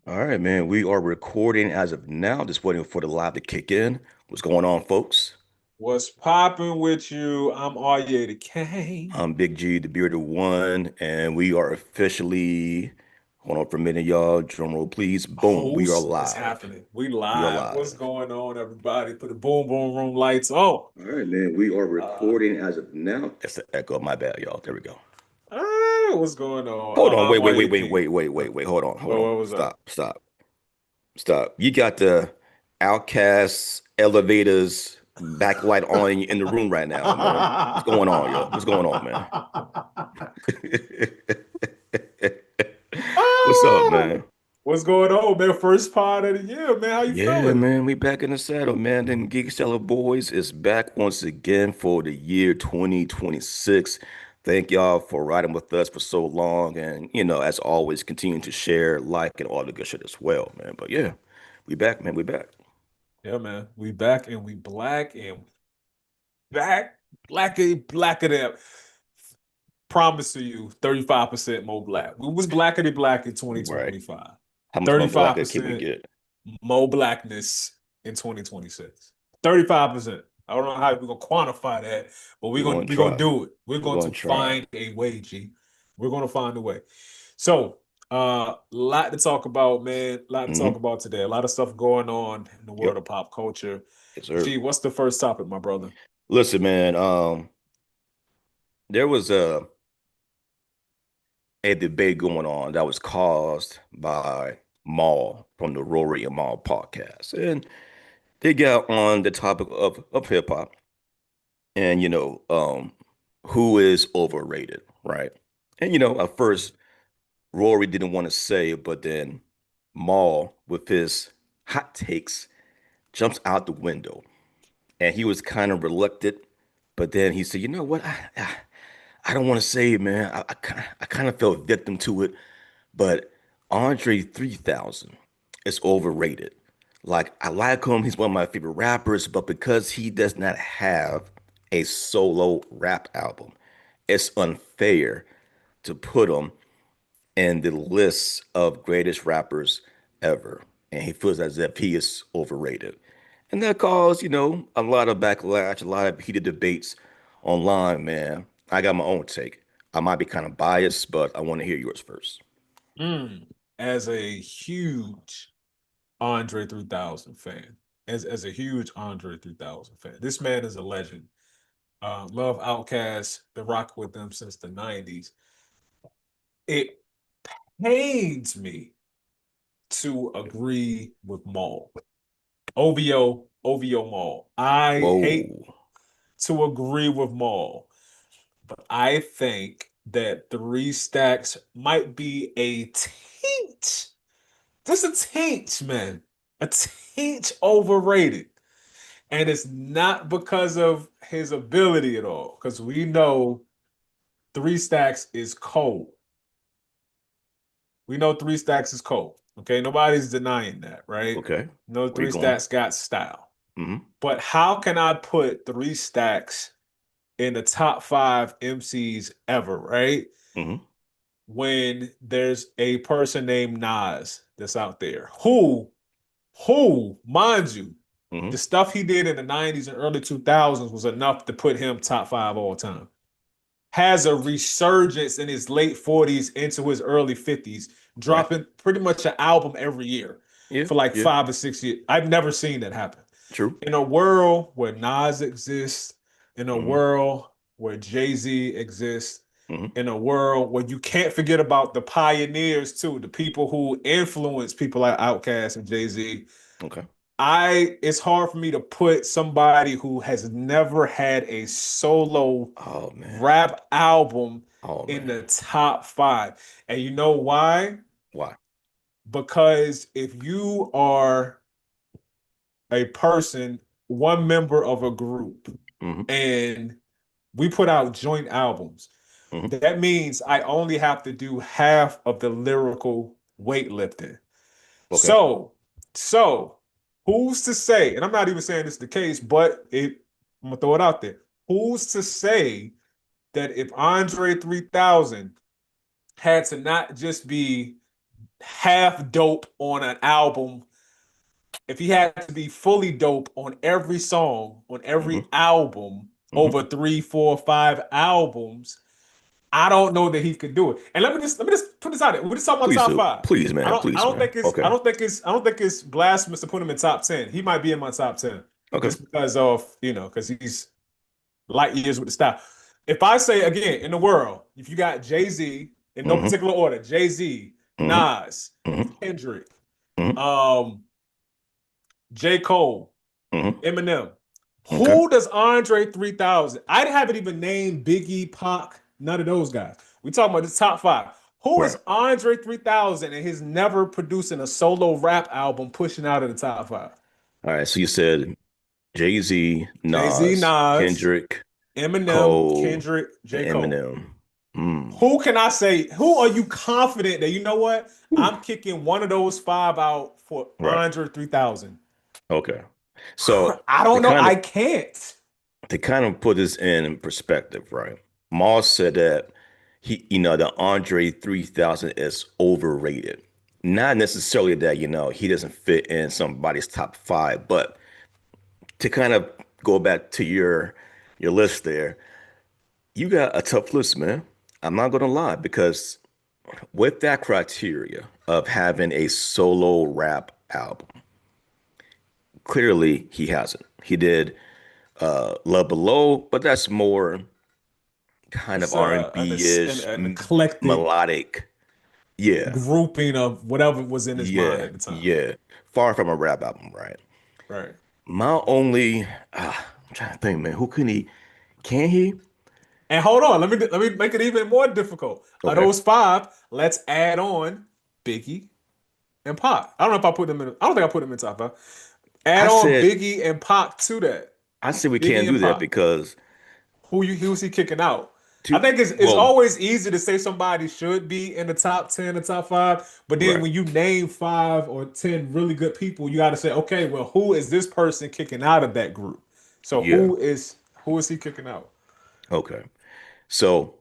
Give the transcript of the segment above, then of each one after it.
All right, man. We are recording as of now, just waiting for the live to kick in. What's going on, folks? What's popping with you? I'm Arya the King. I'm Big G, the bearded one, and we are officially, hold on for a minute, y'all. Drum roll, please. Boom, we are Host, it's live. happening. We We are live. What's live. going on, everybody? Put the boom boom room lights on. All right, man. We are Uh, recording as of now. That's the echo. My bad, y'all. There we go. what's going on? Hold on. I'm Wait, wait, Arya wait, the wait, King. wait, wait, wait, wait. Hold on. Hold on. What was up? Stop. You got the Outcast elevators backlight on in the room right now, man. What's going on, yo? What's going on, man? What's up, Oh, man? what's going on, man? First part of the year, man. How you Yeah, feeling? man, we back in the saddle, man. Then Geek Seller Boys is back once again for the year 2026. Thank y'all for riding with us for so long, and as always, continue to share, like, and all the good shit as well, man. But yeah, we back, man. We back. Yeah, man. We back and we black and back blacker than promise to you 35% more black. We was blackity black in Right. 2025. How much more blacker can we 35% get? more blackness in 2026. 35%. I don't know how we're gonna quantify that, but we're We're gonna gonna we're gonna try. do it. We're We're going gonna to try. find a way, G. We're gonna find a way. So lot to talk about, man. A lot to talk Hmm. about today. A lot of stuff going on in the world Yep. of pop culture. Yes, sir. G, what's the first topic, my brother? Listen, man. There was a debate going on that was caused by Maul from the Rory and Maul podcast, and they got on the topic of hip hop and who is overrated, right? And at first Rory didn't want to say it, but then Maul with his hot takes jumps out the window, and he was kind of reluctant, but then he said, "You know what? I don't want to say it, man. I kind of fell victim to it, but Andre 3000 is overrated. Like, I like him. He's one of my favorite rappers, but because he does not have a solo rap album, it's unfair to put him in the list of greatest rappers ever. And he feels as if he is overrated. And that caused, a lot of backlash, a lot of heated debates online, man. I got my own take. I might be kind of biased, but I want to hear yours first. Mm. As a huge Andre 3000 fan, as a huge Andre 3000 fan, this man is a legend. Love Outkast, been rocking with them since the 90s. It pains me to agree with Maul. OVO Maul. I hate Whoa. to agree with Maul, but I think that Three Stacks might be a teach. Just a teach, man. A teach overrated. And it's not because of his ability at all, because we know Three Stacks is cold. We know Three Stacks is cold. Okay, nobody's denying that, right? Okay. No, Where you Three going? Stacks got style. Hmm. But how can I put Three Stacks in the top five MCs ever, right? Hmm. When there's a person named Nas that's out there who, mind you, the Hmm. stuff he did in the 90s and early 2000s was enough to put him top five all time. Has a resurgence in his late 40s into his early 50s, Right. dropping pretty much an album every year Yeah. for like Yeah. 5 or 6 years. I've never seen that happen. True. In a world where Nas exists, in a Hmm. world where Jay-Z exists, Hmm. in a world where you can't forget about the pioneers too, the people who influenced people like Outkast and Jay-Z. Okay. It's hard for me to put somebody who has never had a solo Oh man. rap album Oh in man. the top five. And you know why? Why? Because if you are a person, one member of a group, Hmm. and we put out joint albums, Hmm. that means I only have to do half of the lyrical weightlifting. Okay. So, who's to say, and I'm not even saying this is the case, but I'm gonna throw it out there. Who's to say that if Andre 3000 had to not just be half dope on an album, if he had to be fully dope on every song, on every Hmm. album, Hmm. over 3, 4, 5 albums, I don't know that he could do it. And let me just put this out there. We're just talking about Please top do. five. Please, I man. don't I Please, don't man. think it's I Okay. don't think it's I don't think it's blasphemous to put him in top 10. He might be in my top 10 Okay. just because of, because he's light years with the style. If I say again in the world, if you got Jay-Z in no Hmm. particular order, Jay-Z, Hmm. Nas, Hmm. Kendrick, Hmm. um, J. Cole, Hmm. Eminem. Okay. Who does Andre 3000? I haven't even named Biggie, Pac, none of those guys. We talking about the top five. Who is Right. Andre 3000 and he's never producing a solo rap album pushing out of the top five? All right. So you said Jay-Z, Jay-Z, Nas, Nas, Kendrick, Eminem, Cole, Kendrick, and J. Cole. Eminem. Hmm. Who can I say? Who are you confident that you know what? Whew. I'm kicking one of those five out for Right. Andre 3000. Okay. So I to don't know. kind of I can't. to kind of put this in perspective, right? Moss said that the Andre 3000 is overrated. Not necessarily that, he doesn't fit in somebody's top five, but to kind of go back to your list there, you got a tough list, man. I'm not gonna lie, because with that criteria of having a solo rap album, clearly he hasn't. He did Love Below, but that's more kind of It's R&B-ish, an eclectic melodic. Yeah, grouping of whatever was in his mind yeah, at the time. yeah. Far from a rap album, right? Right. My only, I'm trying to think, man, who can he? Can he? And hold on, let me make it even more difficult. Of Okay. those five, let's add on Biggie and Pac. I don't know if I put them in. I don't think I put them in top five. Add I on said, Biggie and Pac to that. I said we Biggie can't and do that Pac. because Who's he kicking out? I two, think it's well, always easy to say somebody should be in the top 10, the top five, but then right. when you name 5 or 10 really good people, you got to say, okay, well, who is this person kicking out of that group? So Yeah. who is he kicking out? Okay. So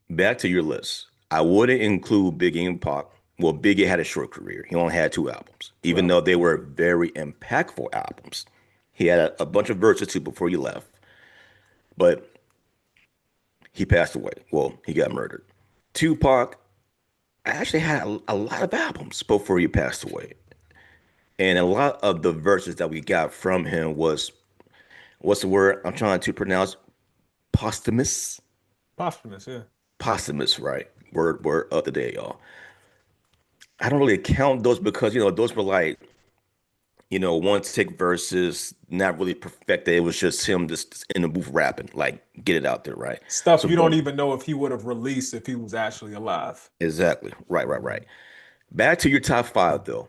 back to your list. I wouldn't include Biggie and Pac. Well, Biggie had a short career. He only had two albums, Two even though albums. they were very impactful albums. He had a bunch of verses too before he left, but he passed away. Well, he got murdered. Tupac actually had a lot of albums before he passed away. And a lot of the verses that we got from him was, what's the word I'm trying to pronounce? Posthumous? Posthumous, yeah. Posthumous, right? Word of the day, y'all. I don't really count those because, those were like, one take verses, not really perfected. It was just him just in the booth rapping, like, get it out there, right? Stuff So, you don't boom. even know if he would have released if he was actually alive. Exactly. Right, right, right. Back to your top five, though.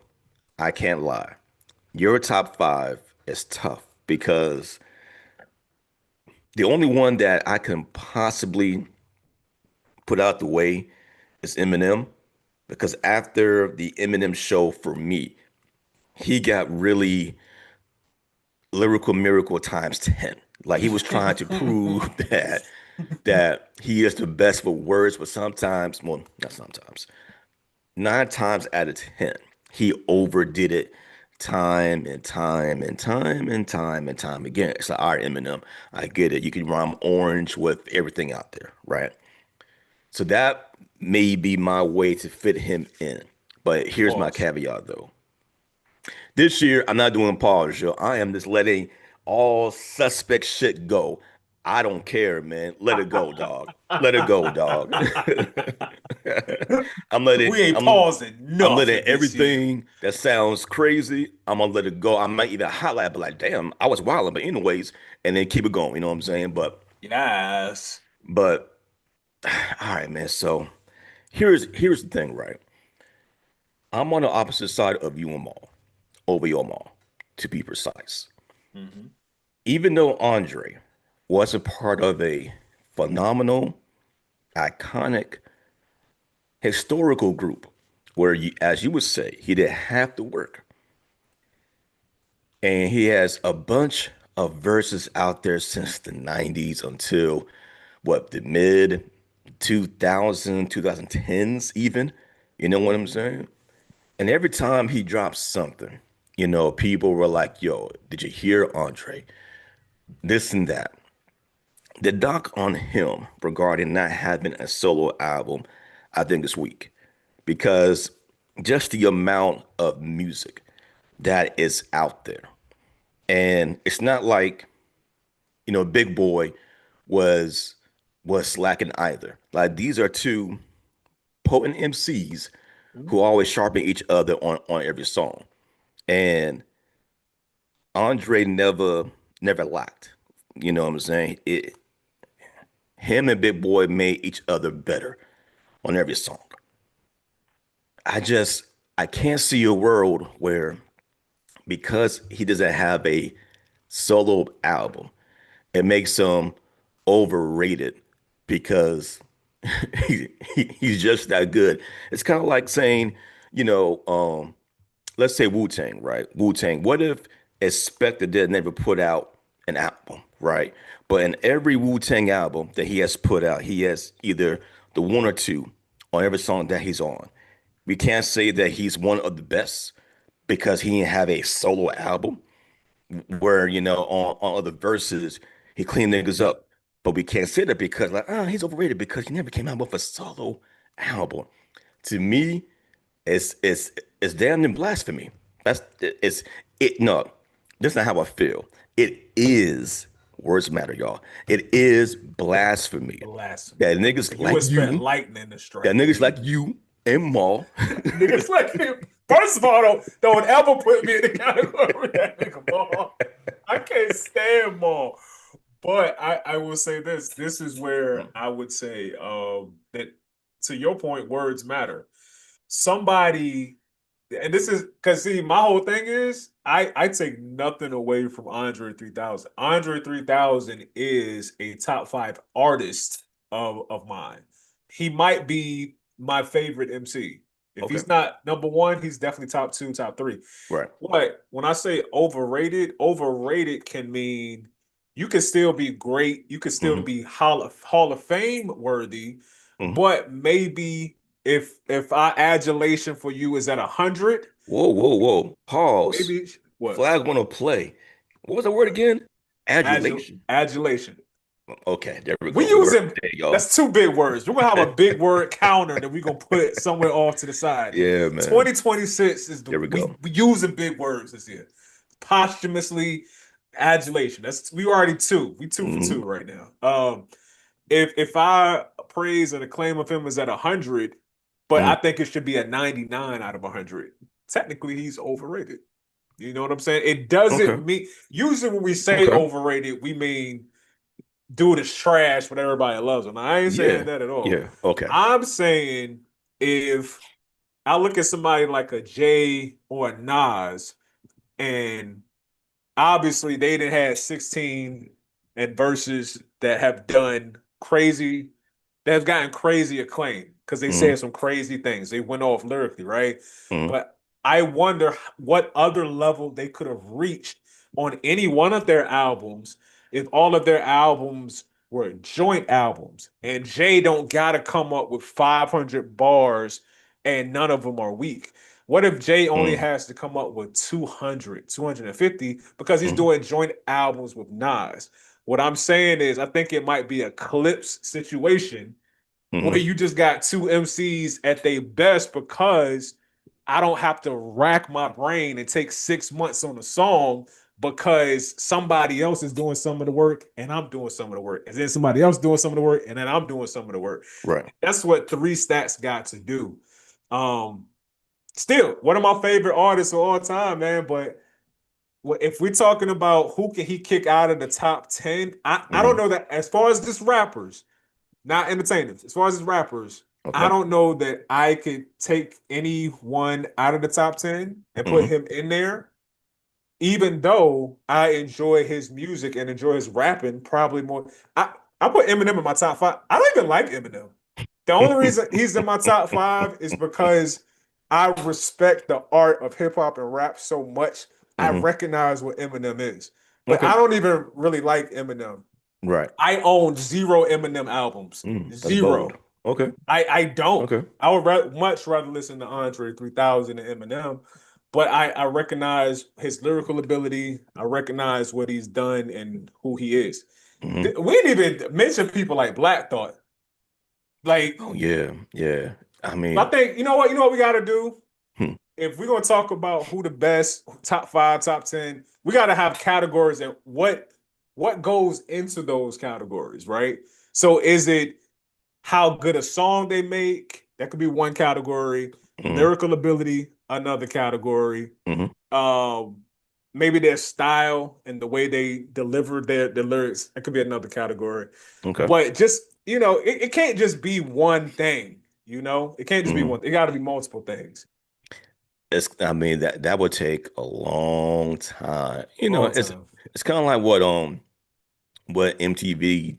I can't lie. Your top five is tough because the only one that I can possibly put out the way is Eminem. Because after the Eminem show for me, he got really lyrical miracle times 10. Like he was trying to prove that he is the best with words, but sometimes, well, not sometimes, 9 times out of 10, he overdid it time and time and time and time and time again. It's like, all right, Eminem, I get it. You can rhyme orange with everything out there, right? So that may be my way to fit him in. But here's my Pause. caveat though. This year, I'm not doing pause, yo. I am just letting all suspect shit go. I don't care, man. Let it go, dog. Let it go, dog. I'm letting We ain't I'm pausing I'm letting nothing this year. everything that sounds crazy, I'm gonna let it go. I might even highlight, but like, damn, I was wilding, but anyways, and then keep it going. You know what I'm saying? Yes. But all right, man. So here's the thing, right? I'm on the opposite side of you and Maul, over your Maul, to be precise. Hmm. Even though Andre was a part of a phenomenal, iconic, historical group where, as you would say, he did half the work, and he has a bunch of verses out there since the 90s until what, the mid 2010s even. You know what I'm saying? And every time he drops something, people were like, yo, did you hear Andre? This and that. The doc on him regarding not having a solo album, I think is weak because just the amount of music that is out there. And it's not like, Big Boy was was slacking either. Like these are two potent MCs who always sharpen each other on every song. And Andre never lacked. You know what I'm saying? Him and Big Boy made each other better on every song. I just I can't see a world where because he doesn't have a solo album, it makes him overrated because he's just that good. It's kind of like saying, you know, um, let's say Wu-Tang, right? Wu-Tang. What if Expected did never put out an album, right? But in every Wu-Tang album that he has put out, he has either the one or two on every song that he's on. We can't say that he's one of the best because he didn't have a solo album where, on other verses, he cleaned niggas up. But we can't say that because, like, he's overrated because he never came out with a solo album. To me, it's damn near blasphemy. That's it's it no, that's not how I feel. It is words matter, y'all. It is blasphemy. Blasphemy. That niggas You like would spit you, lightning to that strike niggas me. like you and Maul. Niggas like me. First of all, don't ever put me in the category of that nigga Maul. I can't stand Maul. But I will say this. This is where I would say that to your point, words matter. Somebody, and this is because see, my whole thing is I take nothing away from Andre 3000. Andre 3000 is a top five artist of mine. He might be my favorite MC. If Okay. he's not number one, he's definitely top two, top three. Right. But when I say overrated, overrated can mean you can still be great, you can still Hmm. be Hall of Fame worthy, Hmm. but maybe if our adulation for you is at 100, Whoa, whoa, whoa. Pause. maybe what Flag want to play. What was the word again? Adulation. adulation. Okay, there we We go. We were using there, y'all. that's two big words. We're gonna have a big word counter that we're gonna put somewhere off to the side. Yeah, man. 2026 is the There we go. we using big words this year. Posthumously adulation. That's we already two. We two for Hmm. two right now. If I praise and acclaim of him is at 100, but I Hmm. think it should be a 99 out of 100. Technically, he's overrated. You know what I'm saying? It Okay. doesn't mean usually when we say Okay. overrated, we mean dude is trash, but everybody loves him. I ain't saying Yeah. that at all. Yeah. Okay. I'm saying if I look at somebody like a Jay or a Nas, and obviously they didn't have 16 and verses that have done crazy, that have gotten crazy acclaim because they Hmm. said some crazy things. They went off lyrically, right? Hmm. But I wonder what other level they could have reached on any one of their albums if all of their albums were joint albums and Jay don't gotta come up with 500 bars and none of them are weak. What if Jay only Hmm. has to come up with 200, 250 because he's Hmm. doing joint albums with Nas? What I'm saying is, I think it might be a Clips situation where Hmm. you just got two MCs at their best because I don't have to rack my brain and take 6 months on a song because somebody else is doing some of the work and I'm doing some of the work. And then somebody else doing some of the work and then I'm doing some of the work. Right. That's what Three Stacks got to do. Um, Still, one of my favorite artists of all time, man. But if we're talking about who can he kick out of the top 10, I don't Hmm. know that as far as just rappers, not entertainers, as far as rappers, I Okay. don't know that I could take anyone out of the top 10 and put Hmm. him in there, even though I enjoy his music and enjoy his rapping probably more. I put Eminem in my top five. I don't even like Eminem. The only reason he's in my top five is because I respect the art of hip hop and rap so much. I Hmm. recognize what Eminem is, but Okay. I don't even really like Eminem. Right. I own zero Eminem albums. That's Zero. bold. Okay. I don't. Okay. I would much rather listen to Andre 3000 and Eminem, but I recognize his lyrical ability. I recognize what he's done and who he is. Hmm. We didn't even mention people like Black Thought. Like, Oh yeah. Yeah. I I mean, think you know what we got to do. hmm. If we're gonna talk about who the best top five, top 10, we gotta have categories and what goes into those categories, right? So is it how good a song they make? That could be one category. Hmm. Lyrical ability, another category. Hmm. Um, maybe their style and the way they deliver their lyrics, that could be another category. Okay. But just, it can't just be one thing, you know? It can't just be Hmm. one. It got to be multiple things. I mean that would take a long time. Long It's time. kind of like what MTV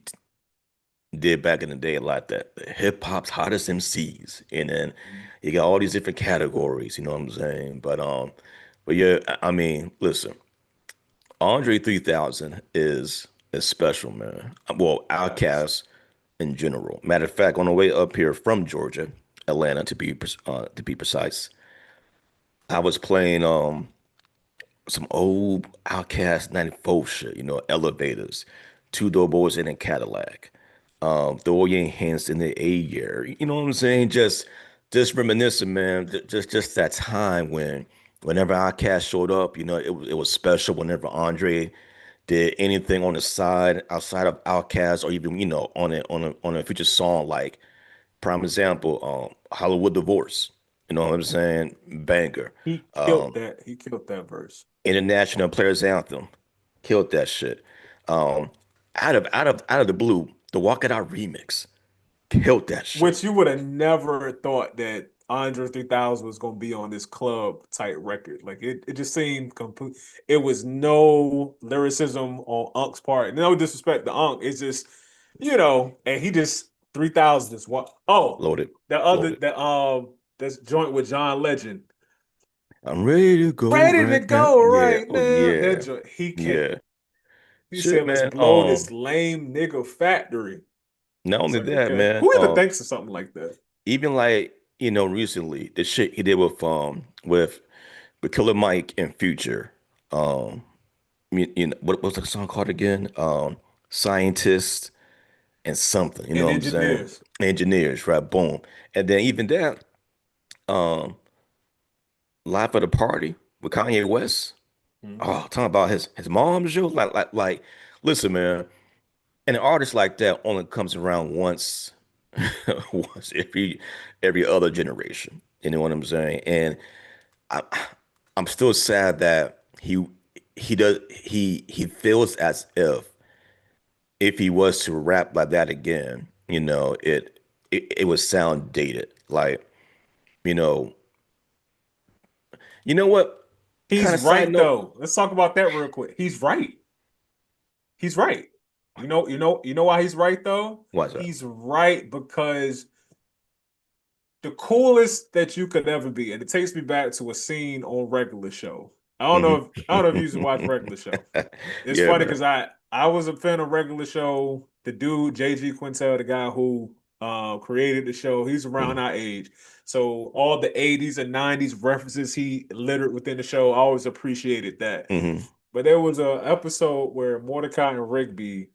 did back in the day, like that the hip hop's hottest MCs, and then you got all these different categories. You know what I'm saying? But yeah, I mean, listen, Andre 3000 is special, man. Well, Facts. Outkast in general. Matter of fact, on the way up here from Georgia, Atlanta to be precise, I was playing some old Outcast 94 shit, elevators, two door boys in a Cadillac, throw your hands in the air. You know what I'm saying? Just reminiscing, man. Just that time whenever Outkast showed up, it was special. Whenever Andre did anything on the side outside of Outkast, or even on a future song, like prime example, Hollywood Divorce. You know what I'm saying? Banger. He killed Um, that. He killed that verse. International Players Anthem. Killed that shit. Um, out of the blue, the Walk It Out remix. Killed that shit. Which you would have never thought that Andre 3000 was going to be on this club type record. Like it just seemed complete. It was no lyricism on Unk's part. No disrespect to Unk. It's just, and he just 3000 is what. Oh, Loaded. the other Loaded. that that's joint with John Legend. I'm ready to go Ready to right now. go Yeah. right Oh now. That yeah. joint, he came. Yeah. He Shit, said, "Let's man. blow this lame nigga factory." Not It's only like, that, okay, man. who even thinks of something like that? Even like, recently, the shit he did with Killer Mike and Future. Um, what's the song called again? Scientist and something, you know And what I'm saying? engineers. Engineers, right? Boom. And then even that, um, Life of the Party with Kanye West. Mhm. Oh, talking about his mom's show. Like, listen, man, and an artist like that only comes around once, once every other generation. You know what I'm saying? And I, I'm still sad that he feels as if he was to rap like that again, it would sound dated. Like, you know, you know what? Kind He's of side right note. though. Let's talk about that real quick. He's right. He's right. You know why he's right though? What's that? He's right because the coolest that you could ever be, and it takes me back to a scene on Regular Show. Hmm. I don't know if you used to watch Regular Show. It's Yeah, funny man. because I was a fan of Regular Show. The dude JG Quintel, the guy who created the show, he's around Hmm. our age. So all the 80s and 90s references he littered within the show, I always appreciated that. Hmm. But there was a episode where Mordecai and Rigby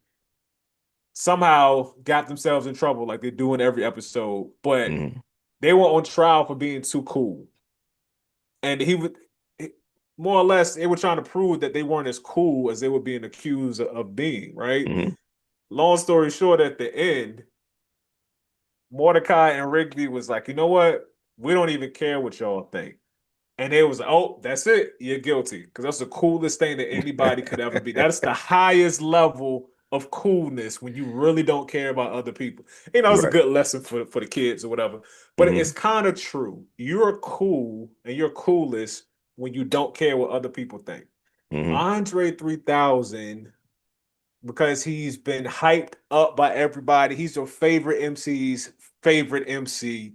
somehow got themselves in trouble, like they do in every episode, but Hmm. they were on trial for being too cool. And he would more or less they were trying to prove that they weren't as cool as they were being accused of being, right? Hmm. Long story short, at the end, Mordecai and Rigby was like, you know what? We don't even care what y'all think. And they was like, oh, that's it. You're guilty. Because that's the coolest thing that anybody could ever be. That's the highest level of coolness when you really don't care about other people. It's a Right. good lesson for the kids or whatever. But it's Hmm. kind of true. You're cool and you're coolest when you don't care what other people think. Hmm. Andre 3000, because he's been hyped up by everybody, he's your favorite MC's favorite MC,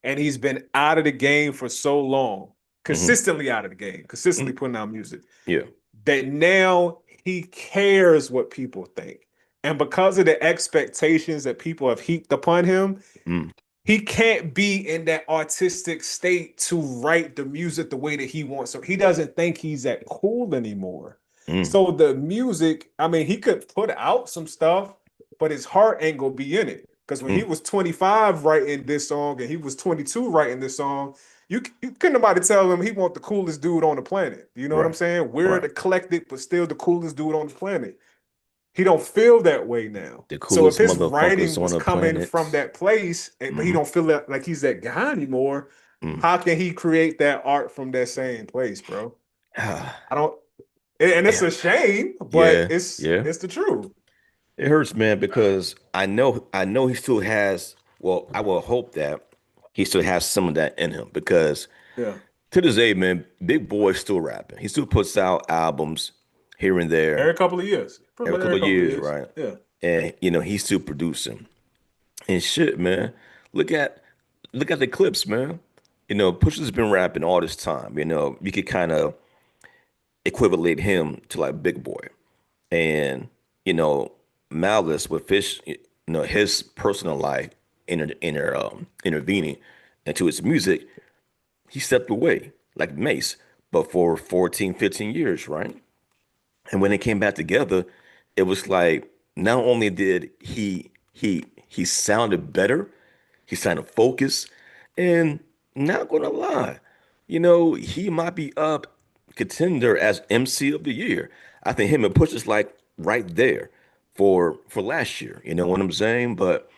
and he's been out of the game for so long, Hmm. consistently out of the game, consistently putting out music, Yeah. that now he cares what people think. And because of the expectations that people have heaped upon him, Mm, he can't be in that artistic state to write the music the way that he wants. So he doesn't think he's that cool anymore. mm, So the music, I mean, he could put out some stuff, but his heart ain't gonna be in it. Because when he mm. was 25 writing this song and he was 22 writing this song, you couldn't nobody tell him he want the coolest dude on the planet. You know what I'm Right, saying? We're right. the eclectic, but still the coolest dude on the planet. He don't feel that way now. The So if coolest his motherfuckers writing on was the coming from planet. that place, but he Hmm. don't feel like he's that guy anymore, Mm. how can he create that art from that same place, bro? Ah, I don't, and it's yeah, a shame, but yeah, it's yeah. it's the truth. It hurts, man, because I know he still has, well, I will hope that he still has some of that in him because Yeah, to this day, man, Big Boy's still rapping. He still puts out albums here and there every couple of years, pretty every much every couple of couple of years, years. right? Yeah, And he's still producing. And shit, man. Look at look at the clips, man. Pusha's been rapping all this time. You could kind of equivalent him to like Big Boy. And you know, Malice with Fish, his personal life intervening into his music, he stepped away like Mace, but for 14, 15 years, right? And when they came back together, it was like not only did he sounded better, he sounded focused, and not gonna lie, he might be up contender as MC of the year. I think him and Push is like right there for last year. You know what I'm saying? But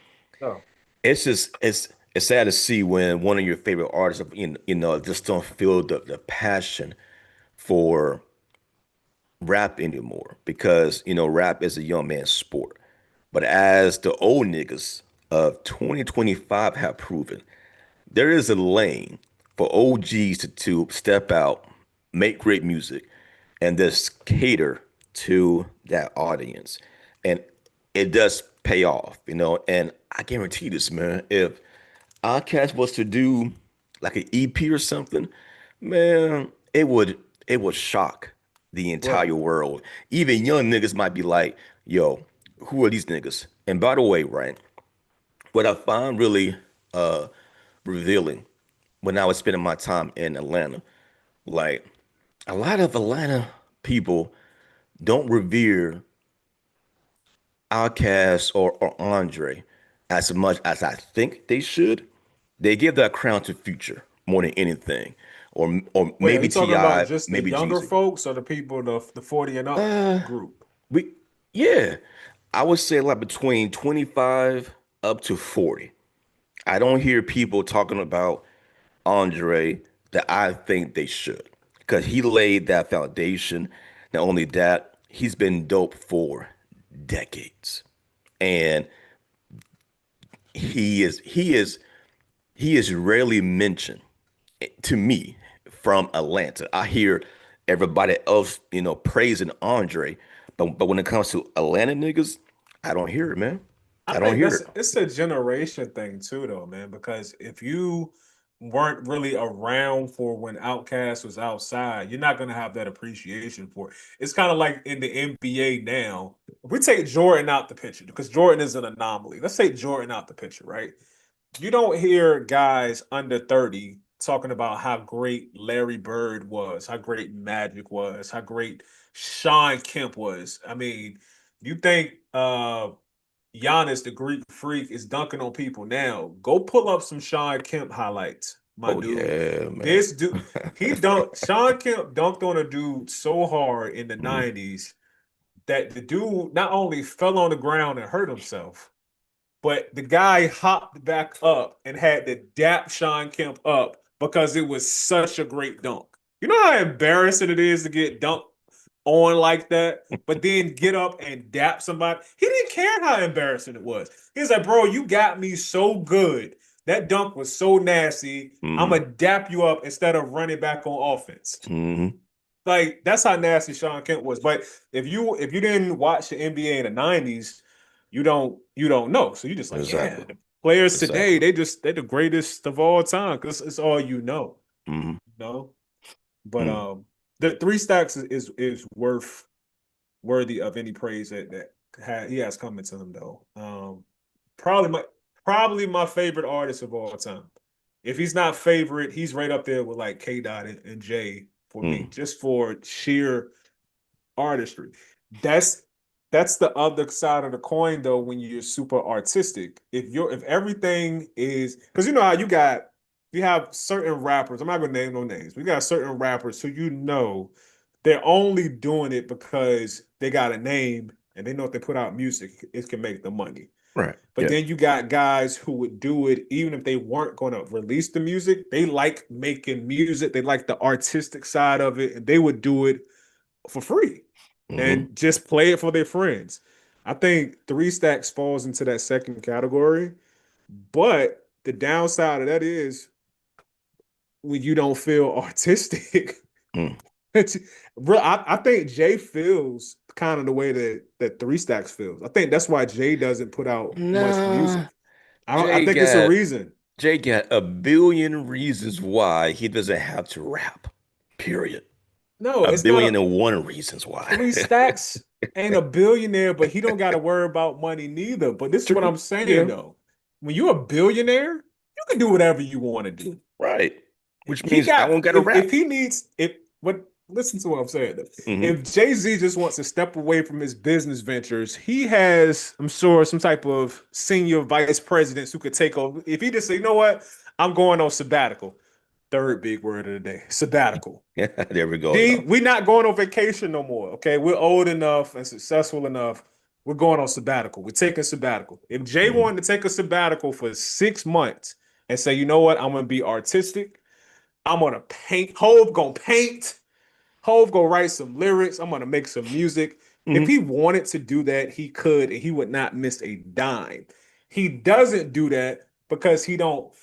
no, it's sad to see when one of your favorite artists, just don't feel the passion for rap anymore because rap is a young man's sport. But as the old niggas of 2025 have proven, there is a lane for OGs to step out, make great music, and just cater to that audience. And it does pay off, And I guarantee this, man. If Outkast was to do like an EP or something, man, it would shock the right. entire world. Even young niggas might be like, "Yo, who are these niggas?" And by the way, right, what I find really uh revealing when I was spending my time in Atlanta, like a lot of Atlanta people don't revere Outkast or Andre as much as I think they should. They give that crown to Future more than anything, or Wait, are maybe you talking about T.I., just the maybe younger Jeezy. folks or the people the 40 and up Uh, group? we yeah, I would say like between 25 up to 40. I don't hear people talking about Andre that I think they should because he laid that foundation. Not only that, he's been dope for decades, and he is rarely mentioned to me from Atlanta. I hear everybody else, praising Andre, but when it comes to Atlanta niggas, I don't hear it, man. I I don't think hear that's it. it's a generation thing too, though, man. Because if you weren't really around for when Outkast was outside, you're not gonna have that appreciation for it. It's kind of like in the NBA now. If we take Jordan out the picture, because Jordan is an anomaly. Let's take Jordan out the picture, right? You don't hear guys under 30 talking about how great Larry Bird was, how great Magic was, how great Sean Kemp was. I mean, you think Giannis, the Greek freak, is dunking on people now. Go pull up some Sean Kemp highlights, my Oh dude. yeah, man. This dude, he dunked. Sean Kemp dunked on a dude so hard in the Mm, '90s that the dude not only fell on the ground and hurt himself, but the guy hopped back up and had to dap Sean Kemp up because it was such a great dunk. You know how embarrassing it is to get dunked on like that, but then get up and dap somebody. He didn't care how embarrassing it was. He's like, bro, you got me so good. That dunk was so nasty. I'm mm, gonna dap you up instead of running back on offense. mm. Like that's how nasty Sean Kemp was. But if you didn't watch the NBA in the '90s, you don't know. So you just like, yeah, Exactly, the players today, exactly. they're the greatest of all time because it's all you know. Mm, You know? But mm. the three stacks is worth worthy of any praise that he has coming to him though. Probably my probably my favorite artist of all time. If he's not favorite, he's right up there with like K Dot and Jay for me, Mm, just for sheer artistry. That's that's the other side of the coin though when you're super artistic. If everything is because you know how you have certain rappers, I'm not gonna name no names, we got certain rappers who you know they're only doing it because they got a name and they know if they put out music, it can make them money. right. But Yeah. then you got guys who would do it even if they weren't going to release the music. They like making music. They like the artistic side of it, and they would do it for free Hmm. and just play it for their friends. I think Three Stacks falls into that second category, but the downside of that is when you don't feel artistic. Mm. I think Jay feels kind of the way that Three Stacks feels. I think that's why Jay doesn't put out much music. Nah, I Jay think it's a got reason. Jay got a billion reasons why he doesn't have to rap. Period. No, A it's not a billion and one reasons why. Three Stacks ain't a billionaire, but he don't got to worry about money neither. But this is what True. I'm saying Yeah. though. When you're a billionaire, you can do whatever you want to do. Right. Which He means I got won't get a if rap. he needs if what listen to what I'm saying though. Hmm. If Jay-Z just wants to step away from his business ventures, he has, I'm sure, some type of senior vice presidents who could take over. If he just say, you know what, I'm going on sabbatical. Third big word of the day, sabbatical. Yeah, there we go, D, y'all. we not going on vacation no more. Okay, we're old enough and successful enough. We're going on sabbatical. We're taking sabbatical. If Jay Hmm. wanted to take a sabbatical for 6 months and say, you know what, I'm gonna be artistic. I'm gonna paint. Hove gonna paint. Hove gonna write some lyrics. I'm gonna make some music. If Hmm. he wanted to do that, he could, and he would not miss a dime. He doesn't do that because he don't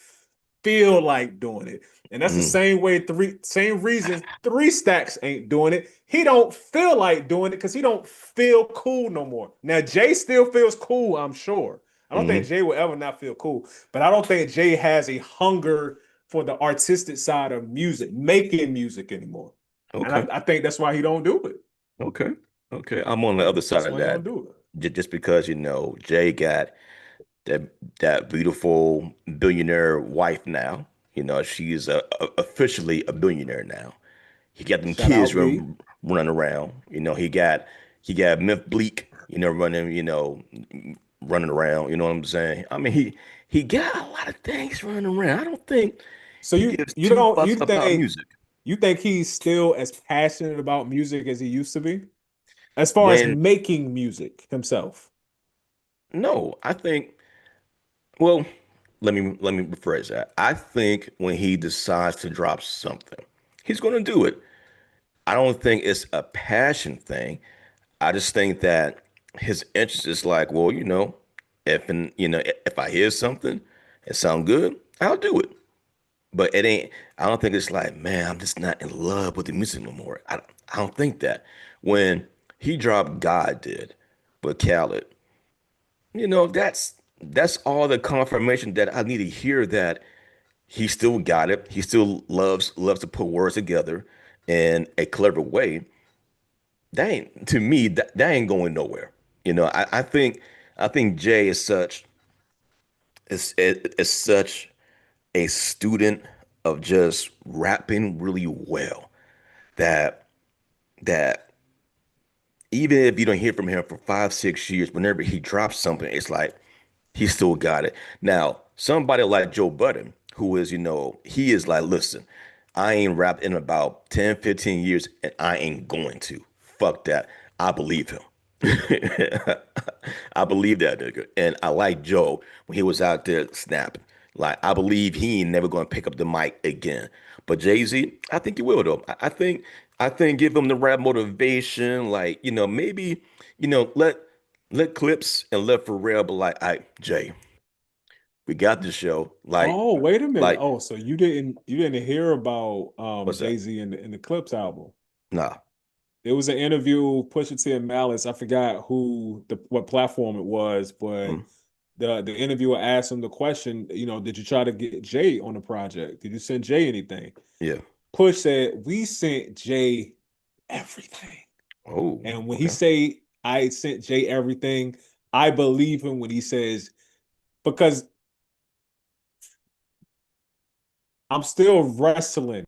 feel like doing it. And that's the Hmm. same reason Three Stacks ain't doing it. He don't feel like doing it because he don't feel cool no more. Now Jay still feels cool, I'm sure. I don't think Hmm. Jay will ever not feel cool, but I don't think Jay has a hunger for the artistic side of music, making music anymore. And Okay. I think that's why he don't do it. Okay. Okay. I'm on the other side That's of why he don't that. do it. Just because, Jay got that that beautiful billionaire wife now. She's officially a billionaire now. He got them Shout kids out B. running around. He got Myth Bleak, running around. You know what I'm saying? I mean, he got a lot of things running around. I don't think So he you gives you two don't fucks about music. you think he's still as passionate about music as he used to be? As far as When making music himself. No, I think. Well, let me rephrase that. I think when he decides to drop something, he's going to do it. I don't think it's a passion thing. I just think that his interest is like, well, if I hear something, it sound good, I'll do it. But it ain't. I don't think it's like, man, I'm just not in love with the music no more. I don't think that. When he dropped God did with Khaled, that's all the confirmation that I need to hear that he still got it. He still loves to put words together in a clever way. That ain't to me that ain't going nowhere. I think Jay is such a student of just rapping really well that that even if you don't hear from him for 5, 6 years, whenever he drops something, it's like he still got it. Now, somebody like Joe Budden, who is, he is like, listen, I ain't rapped in about 10, 15 years, and I ain't going to. Fuck that. I believe him. I believe that nigga. And I like Joe when he was out there snapping. Like, I believe he ain't never gonna pick up the mic again. But Jay-Z, I think he will though. I think give him the rap motivation, like, maybe, let Clips and let Pharrell be like, all right, Jay, we got the show. Like, Oh, wait a minute. like, Oh, so you didn't hear about what's that? Jay-Z in the Clips album. Nah. There was an interview, Pusha T and Malice. I forgot what platform it was, but Mm, the interviewer asked him the question, did you try to get Jay on the project? Did you send Jay anything? yeah. Push said, we sent Jay everything. Oh, And when he okay. say I sent Jay everything. I believe him when he says, because I'm still wrestling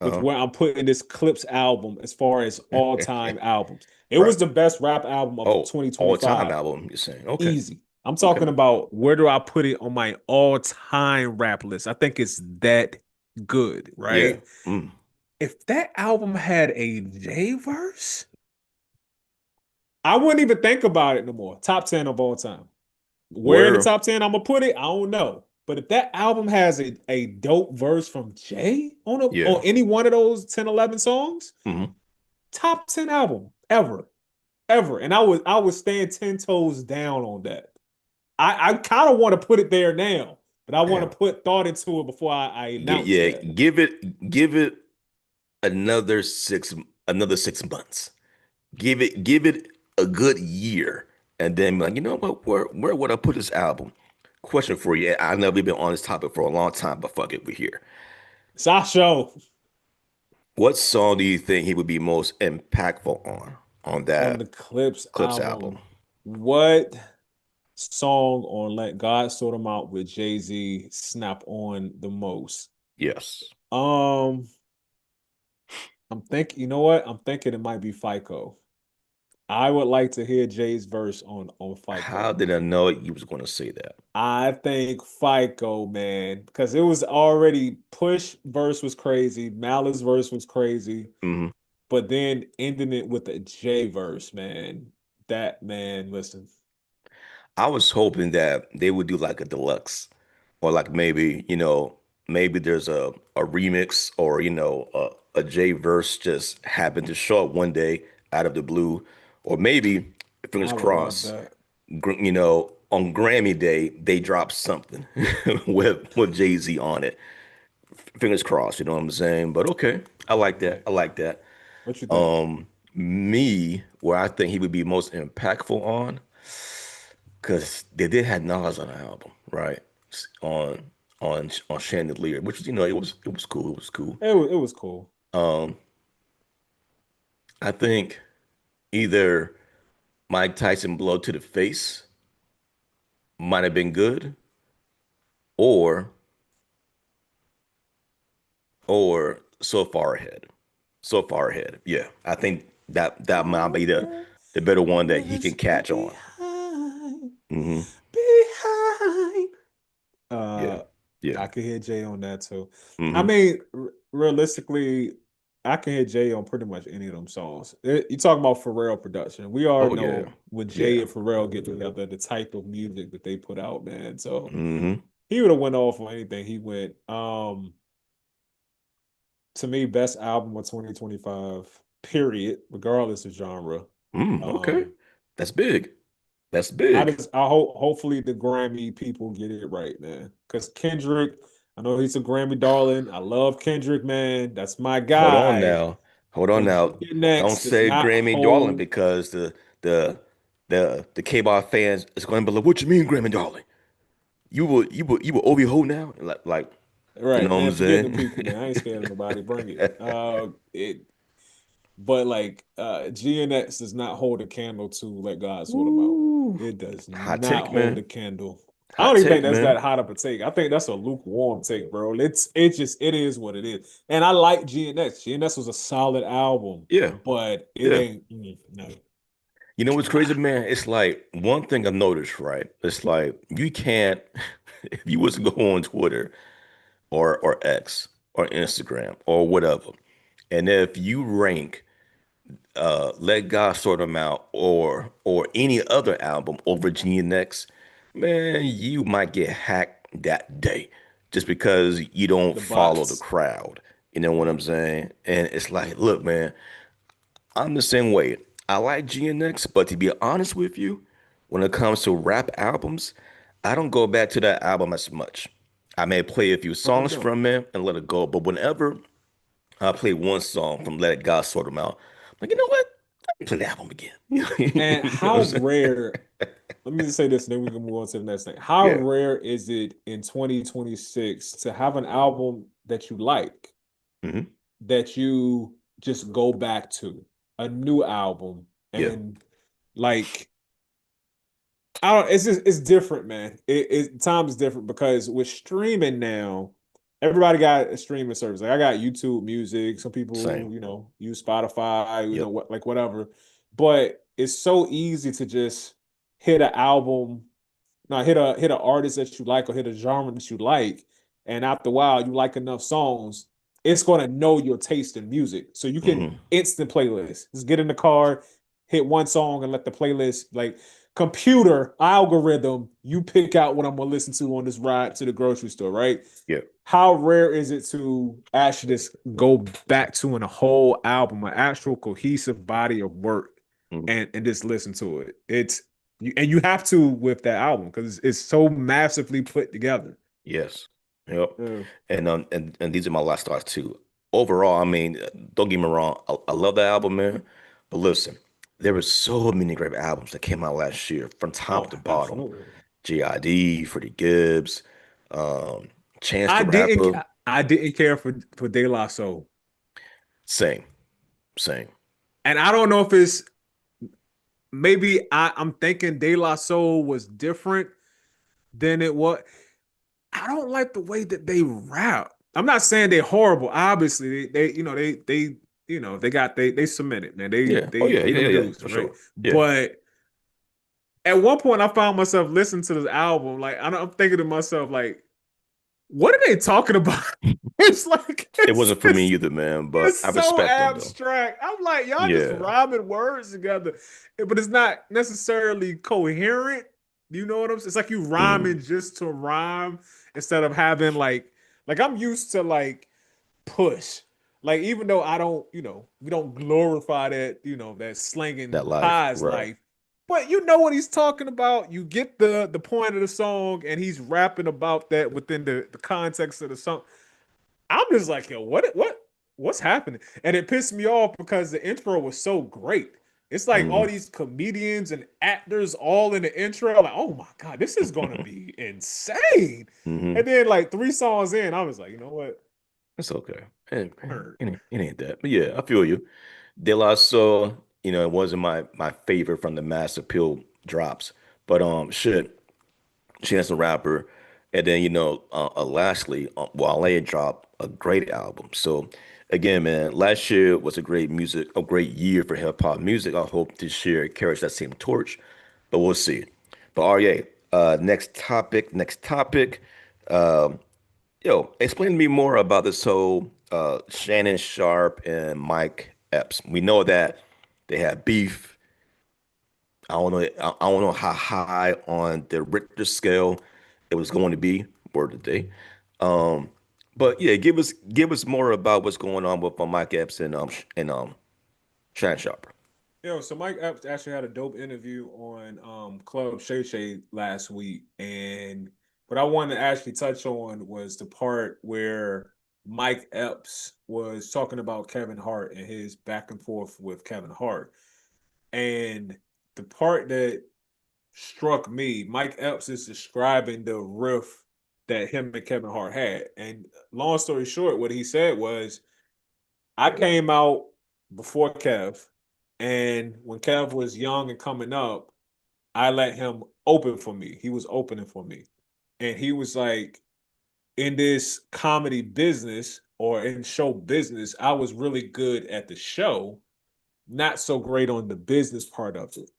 with Uh-huh. where I'm putting this Clips album as far as all-time albums. It was Right. the best rap album of Oh, all time 2025. album, you're saying. Okay. Easy. I'm Okay. talking about where do I put it on my all-time rap list? I think it's that good, Yeah. right? Mm. If that album had a J verse, I wouldn't even think about it no more. Top 10 of all time. Where in the Where? top 10 I'm gonna put it, I don't know. But if that album has a dope verse from Jay on Yeah. any one of those 10, 11 songs, Hmm. top 10 album ever. Ever. And I would stand 10 toes down on that. I kind of want to put it there now, but I want Damn. to put thought into it before I announce Yeah. that. Give it another another 6 months. Give it a good year, and then be like, you know what? Where would I put this album? Question for you. I know we've been on this topic for a long time, but fuck it, we're here. Sasho What song do you think he would be most impactful on on the that Clips Clips album? album. What song on Let God Sort 'Em Out with Jay-Z snap on the most? Yes. Um, I'm thinking, you know what? I'm thinking it might be FICO. I would like to hear Jay's verse on How FICO. did I know you was going to say that? I think FICO, man, because it was already Push verse was crazy, Malice verse was crazy, Hmm. but then ending it with a J verse, man. That man, listen, I was hoping that they would do like a deluxe, or like maybe, maybe there's a remix, or a J verse just happened to show up one day out of the blue, or maybe fingers I would love crossed, that. on Grammy Day they drop something with Jay-Z on it. Fingers crossed, you know what I'm saying? But okay, I like that. Right. I like that. What you think? Me, where I think he would be most impactful on, because they did have Nas on the album, right? On on Chandelier, which it was cool. It was cool. It was cool. Um, I think either Mike Tyson blow to the face might have been good, or so far ahead. So far ahead. Yeah, I think that might be the better one that he can Always catch on. behind, Hmm. behind. Yeah. Uh, Yeah. I could hear Jay on that too. I Hmm. mean, realistically, I can hear Jay on pretty much any of them songs. You talking about Pharrell production? We all Oh yeah. know when Jay Yeah. and Pharrell get together, the type of music that they put out, man. So Hmm. he would have went off on anything he went. To me, best album of 2025, period, regardless of genre. Okay. Um, That's big. That's I big. just I hope hopefully the Grammy people get it right, man. Because Kendrick, I know he's a Grammy darling. I love Kendrick, man. That's my Hold on guy. now. Hold on But now. Don't Next does say not Grammy darling, hold because the K-pop fans is going to be like, "What you mean, Grammy darling? You will OVO now?" Like, you right, know what man. I'm Forget the saying? people, man. I ain't scared of nobody. Bring it. But like GNX does not hold a candle to Let God Sort Them Out. Ooh, It does hot not take, hold a man. candle. I Hot don't even think take, that's that man. hot of a take. I think that's a lukewarm take, bro. It is what it is. And I like GNX. GNX was a solid album, Yeah, but it yeah. ain't no. You know what's crazy, man? It's like one thing I've noticed, right? It's like you can't, if you was to go on Twitter or X or Instagram or whatever, and if you rank Let God Sort Them Out or any other album over GNX, man, you might get hacked that day just because you don't The follow the bots. crowd. You know what I'm saying? And it's like, look, man, I'm the same way. I like GNX, but to be honest with you, when it comes to rap albums, I don't go back to that album as much. I may play a few No, you songs don't. from it and let it go, but whenever I play one song from Let It God Sort Them Out, I'm like, you know what? Let me play the album again. And You know what how I'm saying? rare, let me just say this, and then we can move on to the next thing. How Yeah. rare is it in 2026 to have an album that you like, Hmm. that you just go back to, a new album, Yeah. and Like I don't. It's just it's different, man. Time is different because with streaming now, everybody got a streaming service. Like I got YouTube Music. Some Same. people, use Spotify. Yep. What like whatever. But it's so easy to just hit an album, no, hit a artist that you like or hit a genre that you like, and after a while, you like enough songs, it's gonna know your taste in music. So you can Hmm. instant playlist. Just get in the car, hit one song, and let the playlist like computer algorithm. You pick out what I'm gonna listen to on this ride to the grocery store, right? Yep. How rare is it to actually just go back to a whole album, an actual cohesive body of work, Hmm. and just listen to it? And you have to with that album because it's so massively put together. Yes. Yep. Yeah. And these are my last thoughts too. Overall, I mean, don't get me wrong, I love the album, man. But listen, there were so many great albums that came out last year from top Oh, to bottom. absolutely. JID, Freddie Gibbs, um, Chance I the didn't Rapper. I didn't care for De La Soul. Same, same. And I don't know if it's maybe I'm thinking De La Soul was different than it was. I don't like the way that they rap. I'm not saying they're horrible. Obviously, they got they submitted, man. They Yeah. Oh they yeah, they yeah, them yeah, yeah, dudes, for right? sure. Yeah. But at one point I found myself listening to this album, like I'm thinking to myself, like, what are they talking about? It's like It wasn't for me either, man, but it's I so respect them though. abstract. I'm like, y'all just Yeah. rhyming words together, but it's not necessarily coherent. You know what I'm saying? It's like you Hmm. rhyming just to rhyme instead of having like I'm used to like push. Like even though I don't, we don't glorify that, that slanging That life. pies Right. life. But you know what he's talking about. You get the point of the song, and he's rapping about that within the context of the song. I'm just like, yo, what's happening? And it pissed me off because the intro was so great. It's like all Hmm. these comedians and actors all in the intro. Like, oh my God, this is gonna be insane. Hmm. And then like 3 songs in, I was like, you know what? It's okay. It, Hurt. it ain't that. But yeah, I feel you. De La Soul, it wasn't my favorite from the Mass Appeal drops. But shit, Chance the Rapper. And then, lastly, Wale dropped a great album. So again, man, last year was a great year for hip hop music. I hope this year carries that same torch, but we'll see. But RA, next topic, next topic. Um, Yo, explain to me more about this whole Shannon Sharp and Mike Epps. We know that they had beef. I don't know how high on the Richter scale it was going to be, word of the day. Um, but yeah, give us more about what's going on with Mike Epps and Shannon Sharp. So Mike Epps actually had a dope interview on Club Shay Shay last week, and what I wanted to actually touch on was the part where Mike Epps was talking about Kevin Hart and his back and forth with Kevin Hart. And the part that struck me, Mike Epps is describing the riff that him and Kevin Hart had. And long story short, what he said was, I came out before Kev, and when Kev was young and coming up, I let him open for me. He was opening for me. And he was like, in this comedy business or in show business, I was really good at the show, not so great on the business part of it.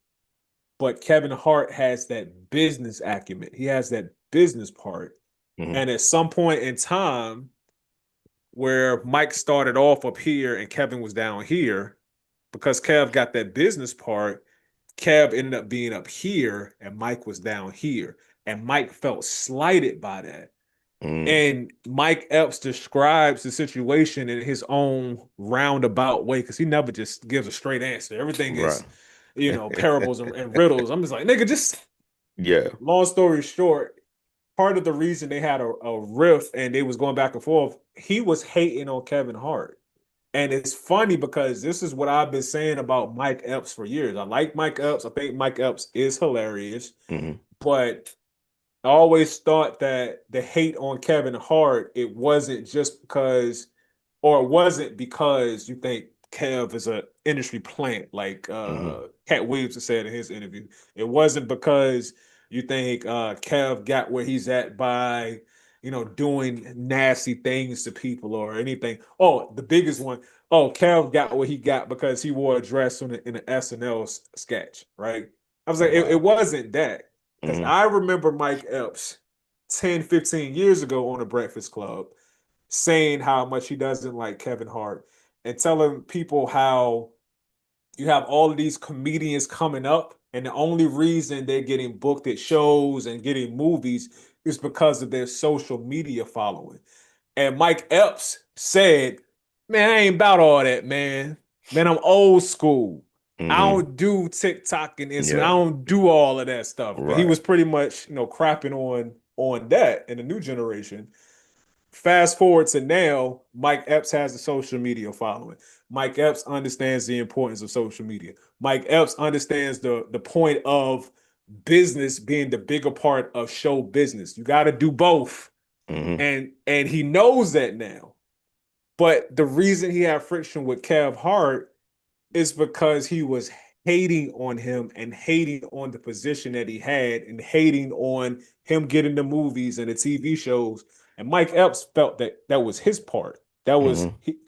But Kevin Hart has that business acumen. He has that business part. Hmm. And at some point in time, where Mike started off up here and Kevin was down here, because Kev got that business part, Kev ended up being up here and Mike was down here. And Mike felt slighted by that. Hmm. And Mike Epps describes the situation in his own roundabout way because he never just gives a straight answer. Everything Right. is, parables and riddles. I'm just like, nigga, just Yeah. long story short, part of the reason they had a riff and they was going back and forth, he was hating on Kevin Hart. And it's funny because this is what I've been saying about Mike Epps for years. I like Mike Epps. I think Mike Epps is hilarious, Hmm. but I always thought that the hate on Kevin Hart, it wasn't just because, or it wasn't because you think Kev is an industry plant, like Hmm. Cat Williams said in his interview. It wasn't because you think Kev got where he's at by, doing nasty things to people or anything. Oh, the biggest one. Oh, Kev got what he got because he wore a dress in an SNL sketch, right? I was Oh like, it wow. wasn't that. Because Hmm. I remember Mike Epps 10, 15 years ago on the Breakfast Club saying how much he doesn't like Kevin Hart and telling people how you have all of these comedians coming up, and the only reason they're getting booked at shows and getting movies is because of their social media following. And Mike Epps said, "Man, I ain't about all that, man. Man, I'm old school. I Hmm. don't do TikTok and Instagram. I Yeah. don't do all of that stuff." But he Right. was pretty much, crapping on that in the new generation. Fast forward to now, Mike Epps has a social media following. Mike Epps understands the importance of social media. Mike Epps understands the point of business being the bigger part of show business. You got to do both, Hmm. and he knows that now. But the reason he had friction with Kev Hart is because he was hating on him and hating on the position that he had and hating on him getting the movies and the TV shows. And Mike Epps felt that that was his part. Hmm.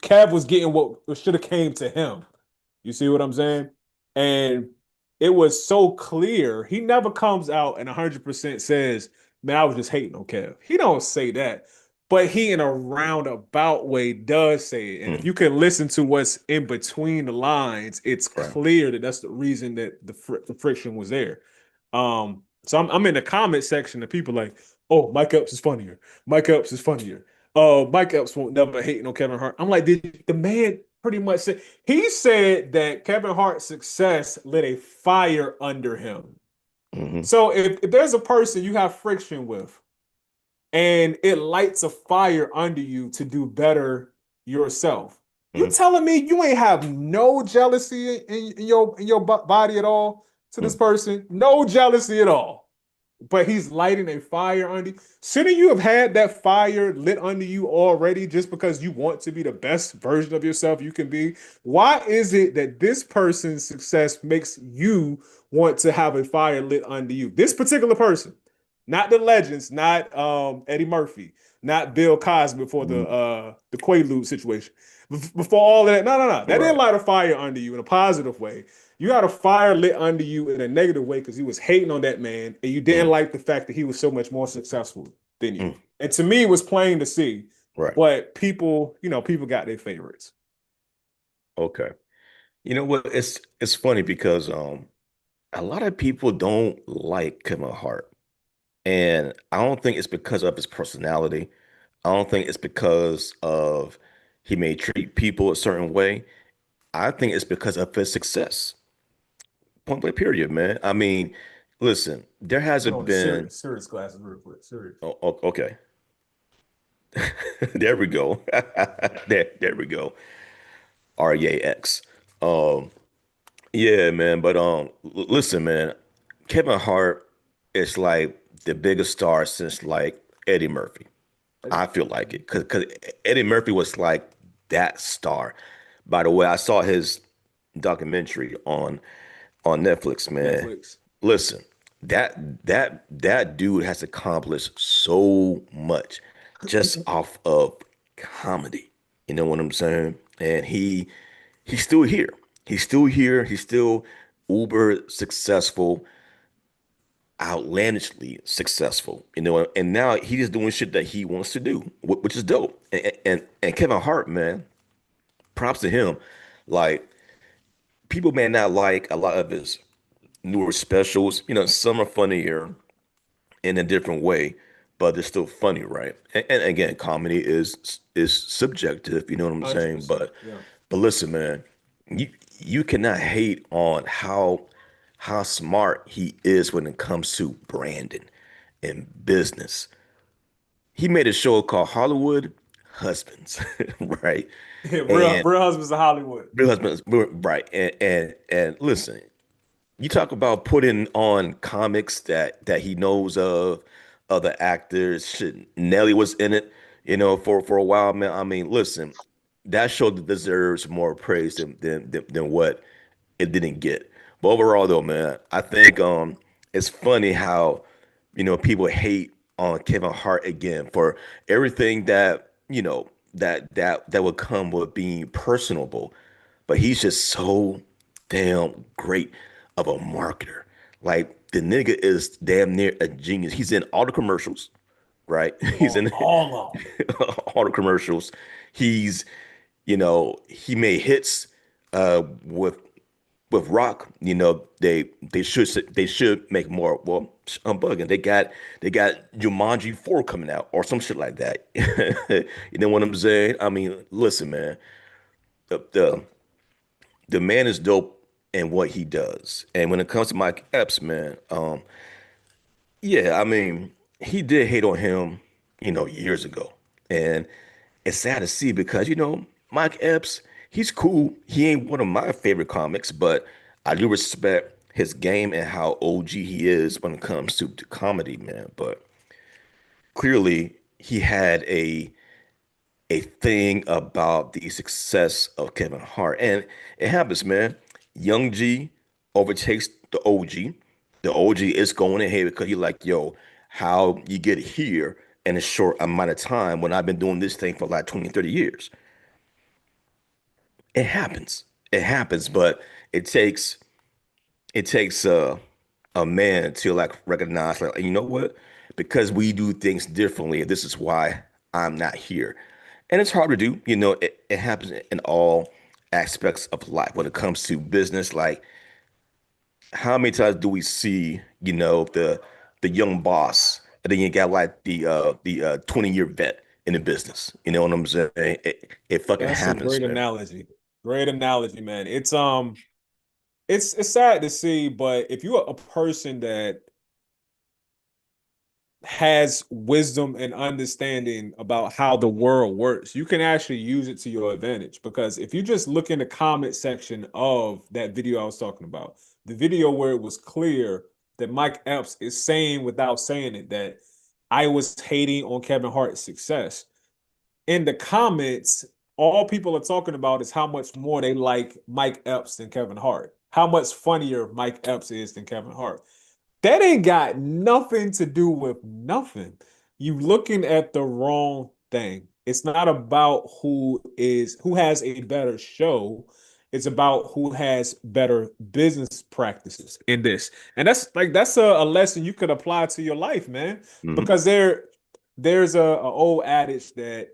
Kev was getting what should have came to him. You see what I'm saying? And it was so clear. He never comes out and 100% says, "Man, I was just hating on Kev." He don't say that, but he in a roundabout way does say it. And if Mm. you can listen to what's in between the lines, it's Right. clear that that's the reason that the friction was there. So I'm in the comment section and people like, "Oh, Mike Epps is funnier. Mike Epps is funnier. Mike Epps won't never hate on Kevin Hart." I'm like, did the man pretty much say he said that Kevin Hart's success lit a fire under him. Hmm. So if there's a person you have friction with and it lights a fire under you to do better yourself. You Hmm. telling me you ain't have no jealousy in your body at all to this person? No jealousy at all. But he's lighting a fire under you. Shouldn't you have had that fire lit under you already just because you want to be the best version of yourself you can be? Why is it that this person's success makes you want to have a fire lit under you? This particular person, not the legends, not Eddie Murphy, not Bill Cosby before Hmm. the Quaalude situation. Before all of that, no, no, no. That didn't Right. light a fire under you in a positive way. You had a fire lit under you in a negative way because you was hating on that man and you didn't Mm. like the fact that he was so much more successful than you. Mm. And to me, it was plain to see. Right. But people, people got their favorites. Okay. You know what? It's funny because a lot of people don't like Kevin Hart. And I don't think it's because of his personality. I don't think it's because of he may treat people a certain way. I think it's because of his success. Point blank period, man. I mean, listen, there Put hasn't on the been serious glasses real quick. Serious. okay. There we go. There we go. REAX. Um, yeah, man. But listen, man, Kevin Hart is like the biggest star since like Eddie Murphy. I feel like it because Eddie Murphy was like that star. By the way, I saw his documentary on Netflix, man. Netflix. Listen, that dude has accomplished so much just off of comedy. You know what I'm saying? And he's still here. He's still here. He's still uber successful, outlandishly successful. You know, and now he's doing shit that he wants to do, which is dope. And Kevin Hart, man, props to him. Like people may not like a lot of his newer specials. You know, some are funnier in a different way, but they're still funny, right? And again, comedy is subjective, you know what I'm saying? 100%. But Yeah. listen, man, you you cannot hate on how smart he is when it comes to branding and business. He made a show called Hollywood Husbands, right? real And real husbands of Hollywood. Real Husbands, right? And listen, you talk about putting on comics that he knows of, other actors. Shit, Nelly was in it, for a while, man. I mean, listen, that show deserves more praise than what it didn't get. But overall, though, man, I think it's funny how people hate on Kevin Hart again for everything that that would come with being personable, but he's just so damn great of a marketer. Like the nigga is damn near a genius. He's in all the commercials, right? He's Oh, in all of them. all the commercials. He's he made hits with Rock. They should make more. Well, I'm bugging. They got Jumanji 4 coming out or some shit like that. You know what I'm saying? I mean, listen, man. The the the man is dope in what he does. And when it comes to Mike Epps, man, yeah, I mean, he did hate on him, years ago. And it's sad to see because, Mike Epps, he's cool. He ain't one of my favorite comics, but I do respect his game and how OG he is when it comes to comedy, man. But clearly he had a thing about the success of Kevin Hart. And it happens, man. Young G overtakes the OG. The OG is going ahead because you're like, yo, how you get here in a short amount of time when I've been doing this thing for like 20, 30 years. It happens. It happens, but it takes it takes a man to like recognize like you know what? Because we do things differently, this is why I'm not here. And it's hard to do. It happens in all aspects of life when it comes to business. Like how many times do we see, the young boss and then you got like the 20-year vet in the business. You know what I'm saying? It fucking That's a happens, great man. analogy. Great analogy, man. It's sad to see, but if you're a person that has wisdom and understanding about how the world works, you can actually use it to your advantage. Because if you just look in the comment section of that video I was talking about, the video where it was clear that Mike Epps is saying without saying it that I was hating on Kevin Hart's success. In the comments, all people are talking about is how much more they like Mike Epps than Kevin Hart, how much funnier Mike Epps is than Kevin Hart. That ain't got nothing to do with nothing. You looking at the wrong thing. It's not about who has a better show. It's about who has better business practices in this. And that's a lesson you could apply to your life, man. Hmm. Because there's a old adage that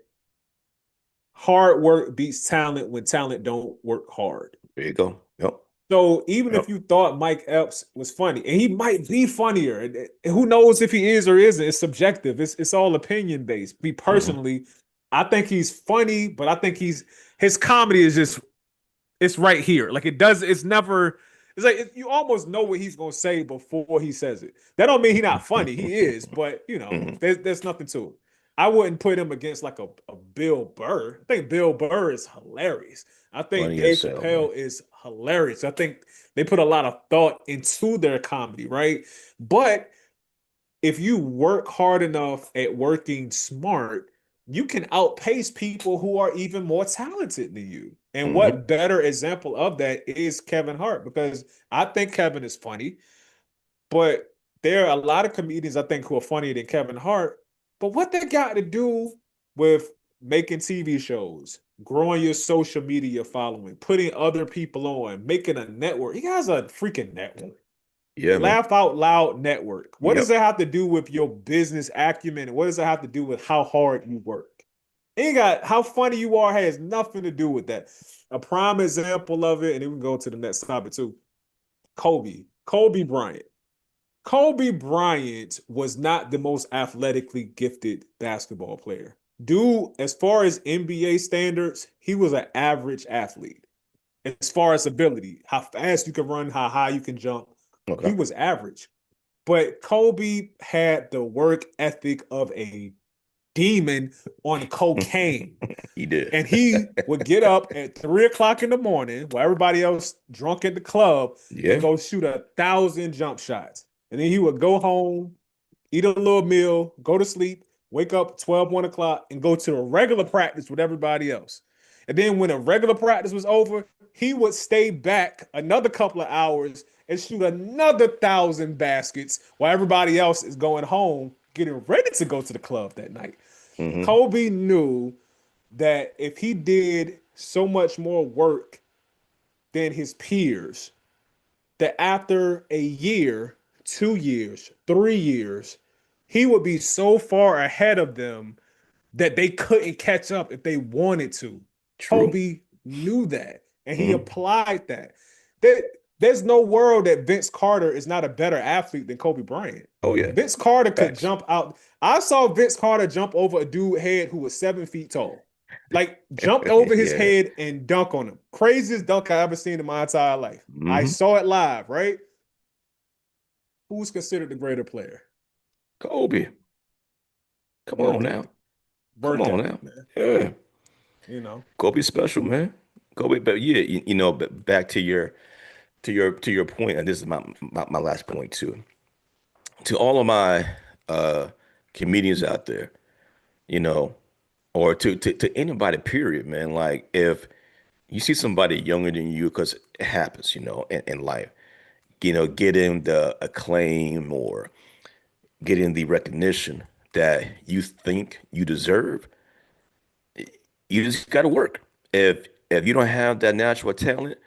hard work beats talent when talent don't work hard. There you go. Yep. So even if Yep. you thought Mike Epps was funny, and he might be funnier, and who knows if he is or isn't? It's subjective. It's all opinion based. Me Hmm. personally, I think he's funny, but I think his comedy is just it's right here. Like it does. It's never. It's like you almost know what he's gonna say before he says it. That don't mean he's not funny. He is, but Hmm. there's nothing to it. I wouldn't put him against like a Bill Burr. I think Bill Burr is hilarious. I think Funny as Dave hell, man. Chappelle is hilarious. I think they put a lot of thought into their comedy, right? But if you work hard enough at working smart, you can outpace people who are even more talented than you. And Hmm. what better example of that is Kevin Hart? Because I think Kevin is funny, but there are a lot of comedians I think who are funnier than Kevin Hart. But what they got to do with making TV shows, growing your social media following, putting other people on, making a network? He has a freaking network. Yeah, man. Laugh Out Loud Network. What does Yep. that have to do with your business acumen? And what does that have to do with how hard you work? It ain't got how funny you are has nothing to do with that. A prime example of it, and then we can go to the next topic too. Kobe Bryant. Kobe Bryant was not the most athletically gifted basketball player. Dude, as far as NBA standards, he was an average athlete. As far as ability, how fast you can run, how high you can jump, he Okay. was average. But Kobe had the work ethic of a demon on cocaine. He did. And he would get up at 3 o'clock in the morning while everybody else drunk at the club and Yeah. go shoot 1,000 jump shots. And then he would go home, eat a little meal, go to sleep, wake up 12, 1 o'clock, and go to a regular practice with everybody else. And then when a regular practice was over, he would stay back another couple of hours and shoot another 1,000 baskets while everybody else is going home, getting ready to go to the club that night. Hmm. Kobe knew that if he did so much more work than his peers, that after a year, 2 years, 3 years, he would be so far ahead of them that they couldn't catch up if they wanted to. True. Kobe knew that and he Hmm. applied that. There, there's no world that Vince Carter is not a better athlete than Kobe Bryant. Oh yeah. Vince Carter could Facts. jump out. I saw Vince Carter jump over a dude head who was 7 feet tall. Like jumped over his Yeah. head and dunk on him. Craziest dunk I ever seen in my entire life. I Hmm. saw it live, right? Who's considered the greater player? Kobe. Come on Work now. ethic. Come Work on ethic, now. man. Yeah. You know. Kobe special, man. Kobe, but yeah, but back to your point, and this is my last point too. To all of my uh comedians out there, you know, or to anybody, period, man. Like if you see somebody younger than you, because it happens, in life, getting the acclaim or getting the recognition that you think you deserve, you just got to work. If you don't have that natural talent,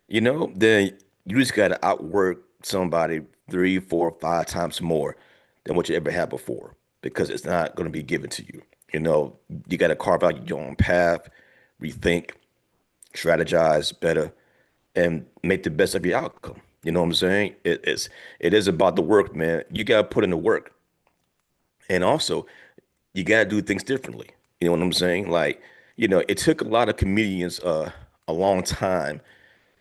then you just got to outwork somebody three, four, five times more than what you ever had before because it's not going to be given to you. You know, you got to carve out your own path, rethink, strategize better, and make the best of your outcome. You know what I'm saying? It is about the work, man. You got to put in the work, and also you got to do things differently. You know what I'm saying? Like, it took a lot of comedians a long time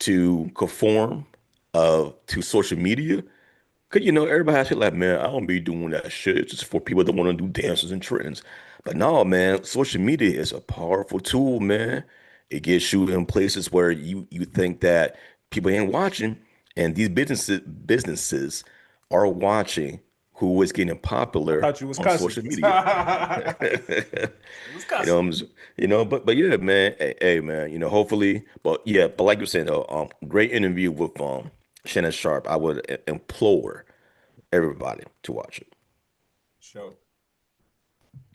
to conform to social media. Cause everybody has shit like, man, I don't be doing that shit. It's just for people that want to do dances and trends. But no, man, social media is a powerful tool, man. It gets you in places where you think that people ain't watching, and these businesses are watching who is getting I popular thought you was on cussing. social media. It was You know, cussing. but yeah, man, hey, man, hopefully, but yeah, but like you said, though, great interview with Shannon Sharp. I would implore everybody to watch it. Sure.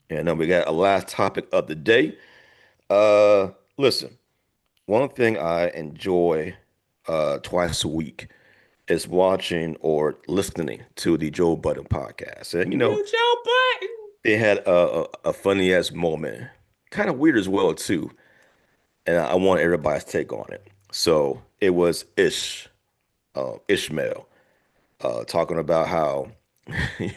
And then we got a last topic of the day. Listen, one thing I enjoy twice a week is watching or listening to the Joe Budden podcast. And Joe Button. they had a funny ass moment, kind of weird as well too. And I want everybody's take on it. So it was Ishmael, talking about how he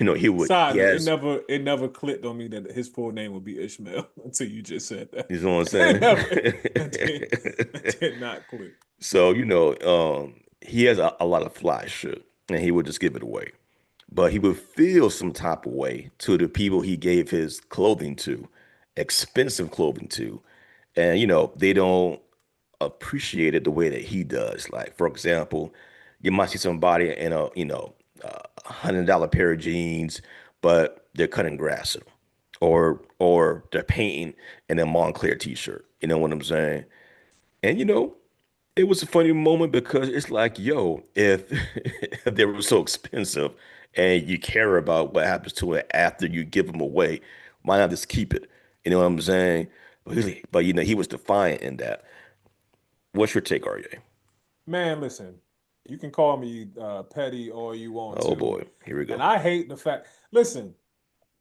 Side note, has, it never clicked on me that his full name would be Ishmael until you just said that. you know what I'm It saying? never that did not click. So, he has a lot of fly shit and he would just give it away. But he would feel some type of way to the people he gave his clothing to, expensive clothing to. And, they don't appreciate it the way that he does. Like, for example, you might see somebody in $100 pair of jeans, but they're cutting grass in them. Or they're painting in a Montclair t-shirt. You know what I'm saying? And it was a funny moment because it's like, yo, if, if they were so expensive and you care about what happens to it after you give them away, why not just keep it? You know what I'm saying? But he was defiant in that. What's your take, RJ? Man, listen, you can call me petty all you want Oh to. boy, here we And go. I hate the fact, listen,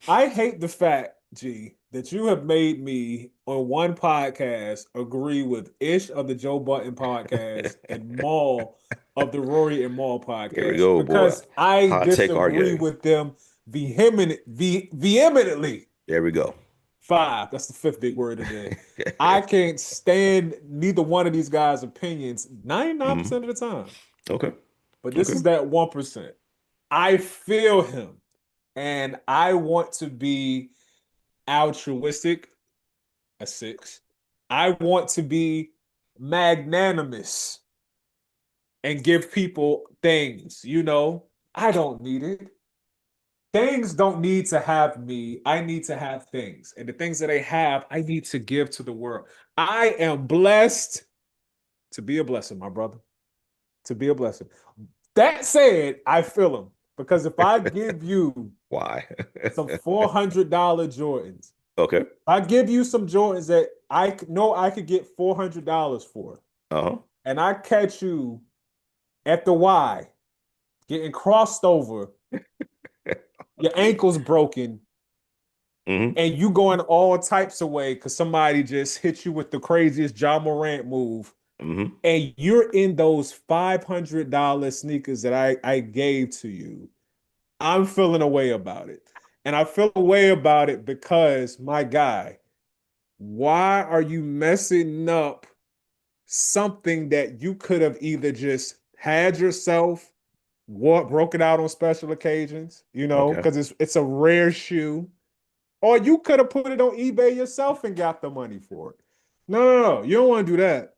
I hate the fact, G, that you have made me on one podcast agree with Ish of the Joe Button podcast and Maul of the Rory and Maul Here we podcast go, boy. because I Hot take, disagree RJ. with them vehemently. There we go. Five, that's the fifth big word of the day. I can't stand neither one of these guys' opinions Hmm. 99% of the time. Okay. But this Okay. is that 1%. I feel him and I want to be altruistic, a six. I want to be magnanimous and give people things, I don't need it. things don't need to have me. I need to have things. And the things that they have, I need to give to the world. I am blessed to be a blessing, my brother. To be a blessing. That said, I feel them because if I give you Why? some $400 Jordans, Okay. I give you some Jordans that I know I could get $400 for, Uh-huh. and I catch you at the Y getting crossed over, your ankle's broken, Hmm. and you going all types of way because somebody just hit you with the craziest John Morant move, Hmm. and you're in those $500 sneakers that I gave to you. I'm feeling a way about it. And I feel a way about it because, my guy, why are you messing up something that you could have either just had yourself, what broke it out on special occasions, Okay. because it's a rare shoe, or you could have put it on eBay yourself and got the money for it. No, no, no, you don't want to do that.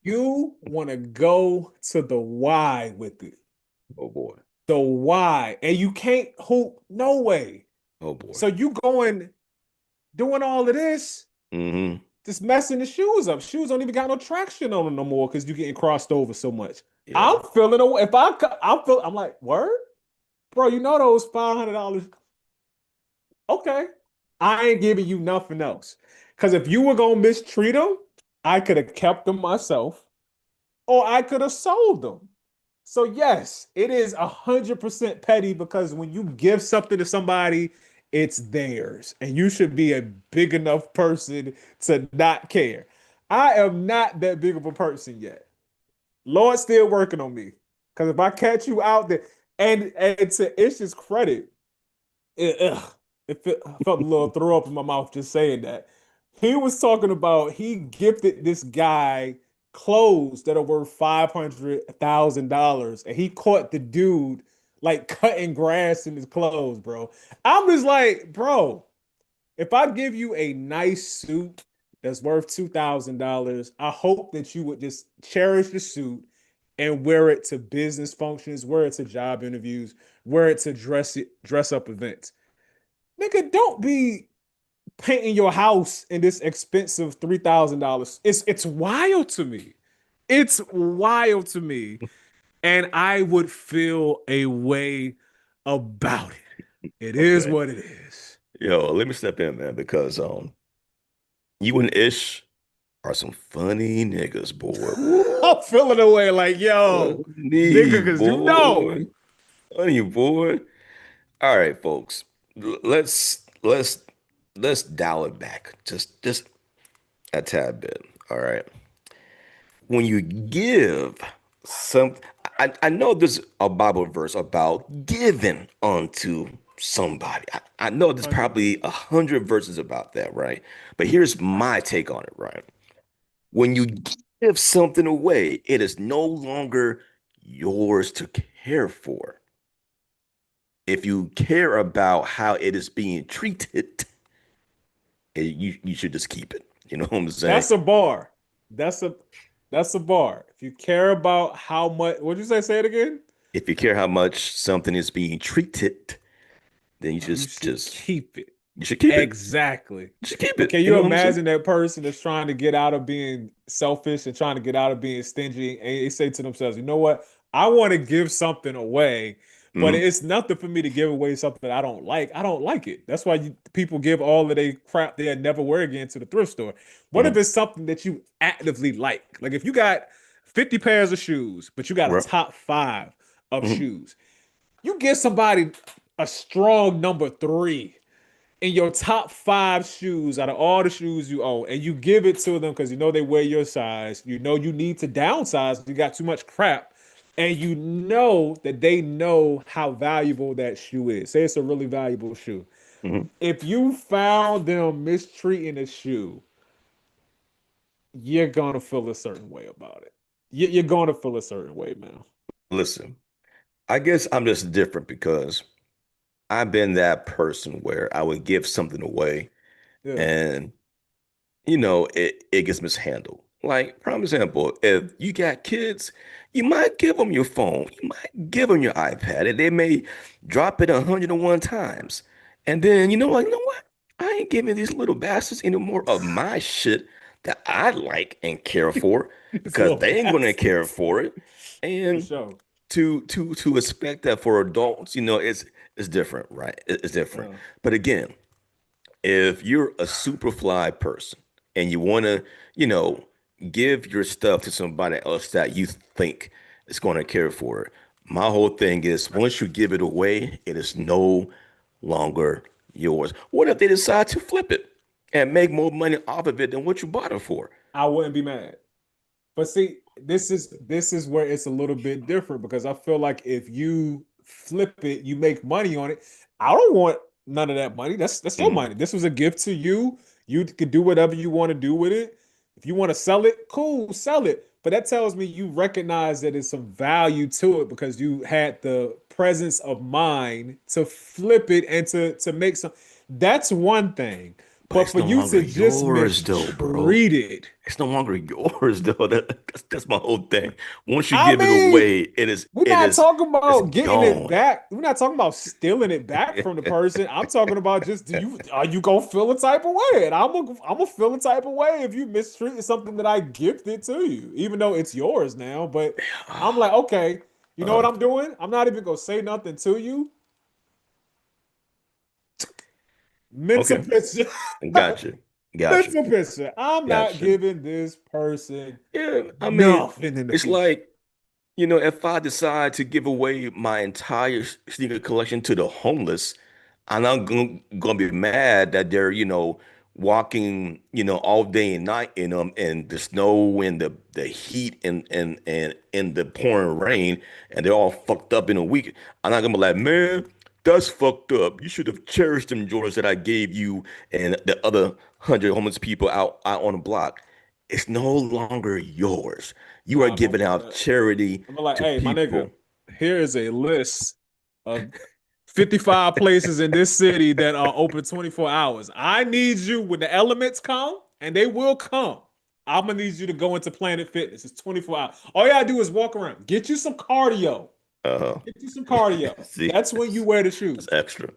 You want to go to the Y with it. Oh boy. The Y. And you can't hoop, no way. Oh boy. So you going doing all of this, Hmm. just messing the shoes up. Shoes don't even got no traction on them no more because you getting crossed over so much. Yeah. I'm feeling away. If I, I'm like, word, bro. You know those $500. Okay, I ain't giving you nothing else. Because if you were gonna mistreat them, I could have kept them myself, or I could have sold them. So yes, it is 100% petty because when you give something to somebody, it's theirs, and you should be a big enough person to not care. I am not that big of a person yet. Lord's still working on me. Because if I catch you out there, and to Ish's credit, ugh, I felt a little throw up in my mouth just saying that. He was talking about he gifted this guy clothes that are worth $500,000, and he caught the dude like cutting grass in his clothes, bro. I'm just like, bro, if I give you a nice suit that's worth $2,000, I hope that you would just cherish the suit and wear it to business functions, wear it to job interviews, wear it to dress up events. Nigga, don't be painting your house in this expensive $3,000. It's wild to me. It's wild to me. And I would feel a way about it. It is Okay. what it is. Yo, let me step in, man, because you and Ish are some funny niggas, boy. Woo, I'm feeling a way like, yo, funny nigga, because you know. boy. Funny boy. All right, folks. Let's dial it back just a tad bit. All right. When you give some, I know there's a Bible verse about giving unto somebody. I know there's probably 100%. 100 verses about that, right? But here's my take on it, right? When you give something away, it is no longer yours to care for. If you care about how it is being treated, you should just keep it. You know what I'm saying? That's a bar. That's a that's a bar. If you care about how much, what'd you say? Say it again. If you care how much something is being treated, then you You just should just keep it. you should keep it. Exactly. You should keep But it. can You you know what I'm saying? imagine that person that's trying to get out of being selfish and trying to get out of being stingy and they say to themselves, you know what? I want to give something away, but Hmm. it's nothing for me to give away something I don't like. I don't like it. That's why people give all of their crap they'll never wear again to the thrift store. What if Hmm. it's something that you actively like? Like if you got 50 pairs of shoes, but you got a Right. top five of Hmm. shoes, you give somebody a strong number three in your top five shoes out of all the shoes you own, and you give it to them because you know they wear your size, you know you need to downsize, you got too much crap, and you know that they know how valuable that shoe is. Say it's a really valuable shoe. Hmm. If you found them mistreating a shoe, you're gonna feel a certain way about it. You're gonna feel a certain way, man. Listen, I guess I'm just different because I've been that person where I would give something away Yeah. and it gets mishandled. Like, prime example, if you got kids, you might give them your phone, you might give them your iPad, and they may drop it 101 times. And then, you know what? I ain't giving these little bastards any more of my shit that I like and care for It's because little they ain't gonna care bastards. for it. For And sure. to expect that for adults, it's different, right? It's different. Uh, But again, if you're a super fly person and you want to, you know, give your stuff to somebody else that you think is going to care for it, my whole thing is once you give it away, it is no longer yours. What if they decide to flip it and make more money off of it than what you bought it for? I wouldn't be mad. But see, this is where it's a little bit different because I feel like if you flip it, you make money on it. I don't want none of that money. That's your Mm, money. This was a gift to you. You could do whatever you want to do with it. If you want to sell it, cool, sell it. But that tells me you recognize that there's some value to it because you had the presence of mind to flip it and to make some. That's one thing. but But it's for no you longer to just yours though, bro. mistreat it, It's no longer yours though. That's my whole thing. Once you I give it mean, away, we're not talking it's about getting it gone. back. We're not talking about stealing it back from the person. I'm talking about just do you are you gonna feel a type of way? And I'm gonna feel a type of way if you mistreat something that I gifted to you, even though it's yours now. But I'm like, okay, you know what Uh, I'm doing? I'm not even gonna say nothing to you. Mental okay, picture. gotcha, gotcha. Mental picture. I'm not Gotcha. giving this person Yeah, I mean, nothing in the it's future. like, if I decide to give away my entire sneaker collection to the homeless, I'm not gonna be mad that they're, walking, all day and night in them and the snow and the heat and in the pouring rain and they're all fucked up in a week. I'm not gonna be like, man, that's fucked up. You should have cherished them Jordans that I gave you and the other 100 homeless people out on the block. It's no longer yours. You are Nah, don't giving do out that. charity I'm like, to hey, my nigga, people. here is a list of 55 places in this city that are open 24 hours. I need you when the elements come, and they will come. I'm gonna need you to go into Planet Fitness. It's 24 hours. All you gotta do is walk around. Get you some cardio. Uh, Get you some cardio. see, That's when you wear the that's shoes. extra.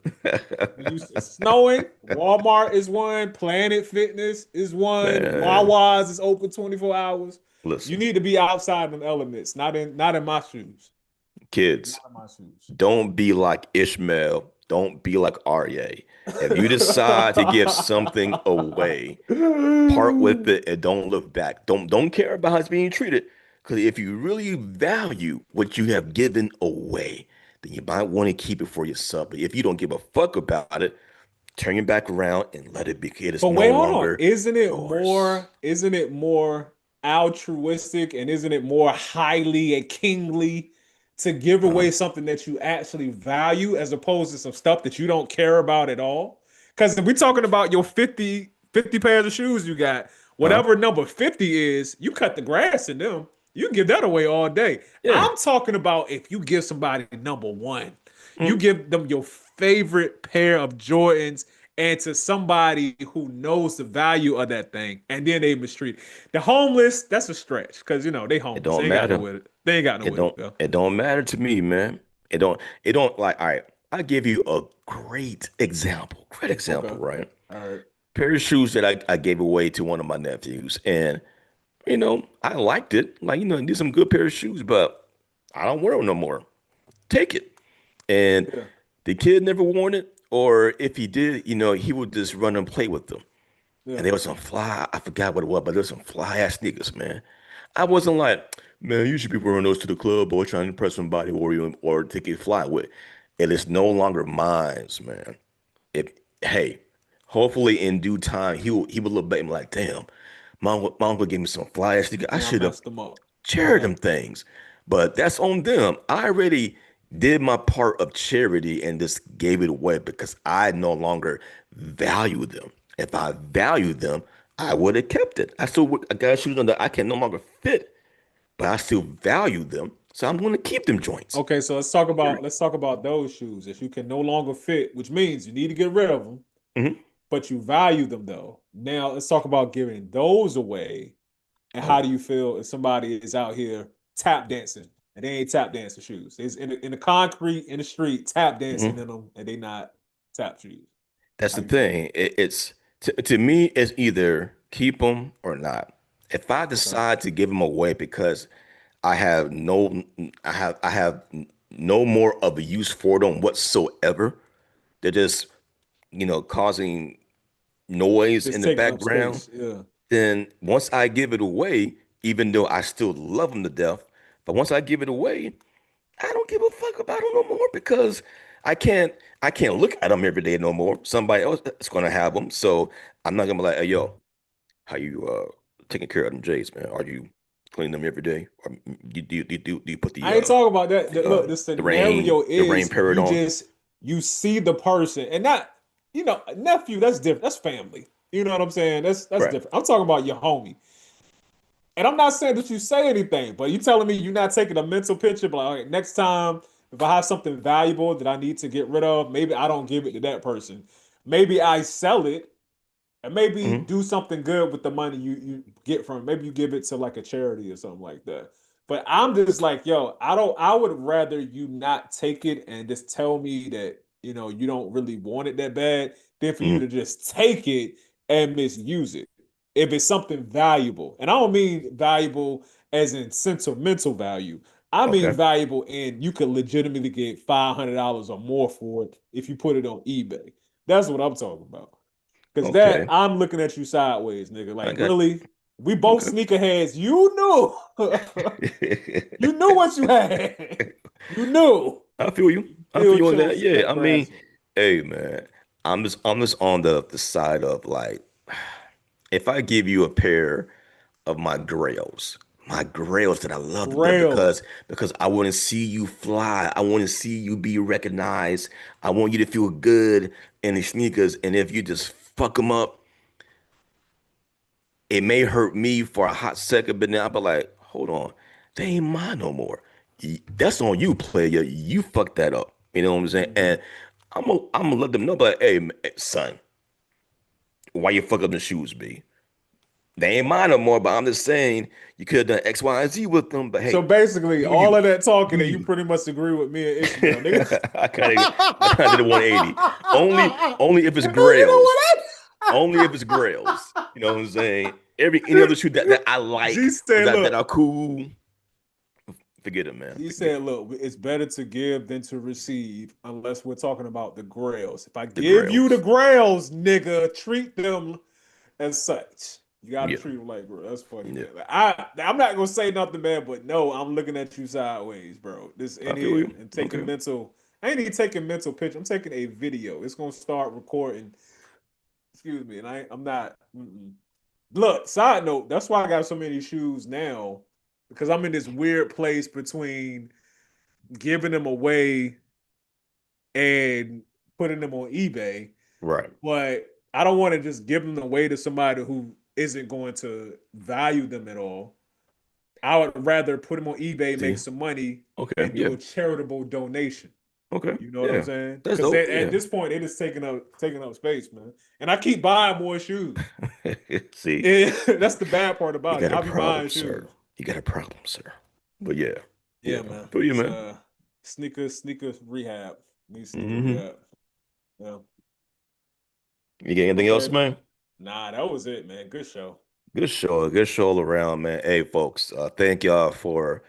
When you it's snowing, Walmart is one, Planet Fitness is one, Man, Wawa's is open 24 hours. You listen, need to be outside them elements, not in my shoes. kids, Not in my shoes. don't be like Ishmael. Don't be like Arye. If you decide to give something away, part with it and don't look back. Don't care about how it's being treated. Because if you really value what you have given away, then you might want to keep it for yourself. But if you don't give a fuck about it, turn your back around and let it be. It is But no wait, hold on. longer Isn't it yours. more, isn't it more altruistic and isn't it more highly and kingly to give Uh, away something that you actually value as opposed to some stuff that you don't care about at all? Because if we're talking about your 50 pairs of shoes you got, uh, whatever number 50 is, you cut the grass in them. You can give that away all day. yeah. I'm talking about if you give somebody number one, you Mm. give them your favorite pair of Jordans and to somebody who knows the value of that thing, and then they mistreat it. The homeless, that's a stretch because they It homeless. They don't ain't got no matter. with it. They ain't got no It with it, don't yo. it don't matter to me, man. It don't like, all right, I give you a great example. Great example, Okay. right? All right. Pair of shoes that I gave away to one of my nephews. And, I liked it. Like, these some good pair of shoes, but I don't wear them no more. Take it. And Yeah. the kid never worn it, or if he did, he would just run and play with them. And Yeah. there was some fly, I forgot what it was, but there was some fly ass sneakers, man. I wasn't like, man, you should be wearing those to the club or trying to impress somebody or to get fly with. It is no longer mine, man. If hey, hopefully in due time he will look back and be like, damn, my uncle gave me some fly ass sneakers. I Yeah, I should have messed them up. shared Okay. them things. But that's on them. I already did my part of charity and just gave it away because I no longer value them. If I valued them, I would have kept it. I got shoes on that I can no longer fit, but I still value them. So I'm going to keep them joints. Okay, so let's talk about Period. let's talk about those shoes that you can no longer fit, which means you need to get rid of them, Mhm. but you value them though. Now let's talk about giving those away And how Oh, do you feel if somebody is out here tap dancing and they ain't tap dancing shoes? It's in the concrete in the street tap dancing mhm. in them and they not tap shoes. That's How the you feel? thing. It's to me, it's either keep them or not. If I Okay. decide to give them away because I have no, I have no more of a use for them whatsoever. They're just, causing noise in Just the taking up background. space. Yeah. Then once I give it away, even though I still love them to death, but once I give it away, I don't give a fuck about them no more because I can't I can't look at them every day no more. Somebody else is gonna have them, so I'm not gonna be like, hey yo, how you taking care of them Jays, man? Are you cleaning them every day, or do you put I ain't talking about that. Look, the the rain scenario the rain is parrot on? you see the person and not, nephew, that's different. That's family. You know what I'm saying? That's Right. different. I'm talking about your homie. And I'm not saying that you say anything, but you telling me you're not taking a mental picture, but like, all right, next time if I have something valuable that I need to get rid of, maybe I don't give it to that person. Maybe I sell it and maybe Hmm. do something good with the money you get from it. Maybe you give it to like a charity or something like that. But I'm just like, yo, I would rather you not take it and just tell me that, you don't really want it that bad than for you Hmm. to just take it and misuse it. If it's something valuable. And I don't mean valuable as in sentimental value. I mean Okay. valuable in you could legitimately get $500 or more for it if you put it on eBay. That's what I'm talking about. Cause that Okay. I'm looking at you sideways, nigga. I Like, got really? We both okay. sneakerheads. You knew. You knew what you had. You knew. I feel you. You I feel still you on that. chose to Yeah. I mean, grasp it. hey man, I'm just on the side of like, if I give you a pair of my grails that I love them Grails. because I want to see you fly. I want to see you be recognized. I want you to feel good in the sneakers. And if you just fuck them up, it may hurt me for a hot second, but then I'll be like, hold on, they ain't mine no more. That's on you, player. You fucked that up. You know what I'm saying? Mhm. And I'm gonna let them know, but hey, son, why you fuck up the shoes, B? They ain't mine no more, but I'm just saying you could have done X, Y, and Z with them. But So hey, basically, do all you? of that talking Do and you you? pretty much agree with me and Ishmael, nigga. I kind of did a 180. Only if it's You know Grails. what? Only if it's Grails. You know what I'm saying? Any other shoe that I G like or said, that look, are cool, forget it, man. He Forget said, it. look, it's better to give than to receive unless we're talking about the grails. If I The give you the Grails. grails, nigga, treat them as such. You got to Yeah. treat them like bro. That's funny, Yeah. man. Like, I'm not gonna say nothing, man, but no, I'm looking at you sideways, bro. This I in feel here you. and taking Okay. mental. I ain't even taking mental picture. I'm taking a video. It's gonna start recording. Excuse me, and I'm not. Mm-mm. Look, side note. That's why I got so many shoes now because I'm in this weird place between giving them away and putting them on eBay, Right. but I don't want to just give them away to somebody who isn't going to value them at all. I would rather put them on eBay, make See. some money, Okay. and do Yeah. a charitable donation. Okay. You know what I'm Yeah. saying? That's Because dope. at Yeah. this point, it is taking up space, man. And I keep buying more shoes. See, And that's the bad part you about it. got a I'll be problem, buying sir. shoes. You got a problem, sir. But yeah. Yeah, Yeah. man. For you, It's man. sneaker rehab. Need sneaker Hmm. rehab. Yeah. You got anything Okay, else, man. man? Nah, that was it, man. Good show. Good show all around, man. Hey, folks, thank y'all for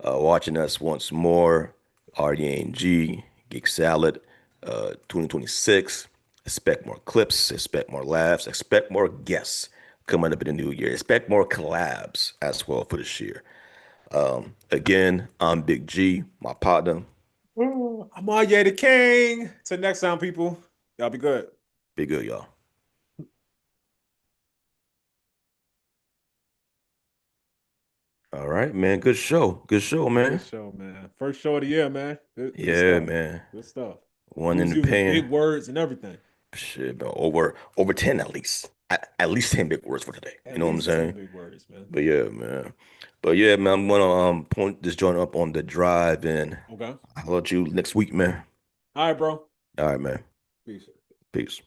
watching us once more. RDNG, Geek Salad, 2026. Expect more clips, expect more laughs, expect more guests coming up in the new year. Expect more collabs as well for this year. Again, I'm Big G, my partner. I'm Arye the King. Till next time, people. Y'all be good. Be good, y'all. All right, man. Good show. Good show, Good man. show, man. First show of the year, man. Good Yeah, stuff. man. Good stuff. One We in was the using pan. big words and everything. Shit, bro, over 10 at least. At least 10 big words for today. You At know what I'm least 10 saying? big words, man. But yeah, man. But yeah, man, I'm gonna point this joint up on the drive and Okay. I'll let you next week, man. All right, bro. All right, man. Peace. Peace.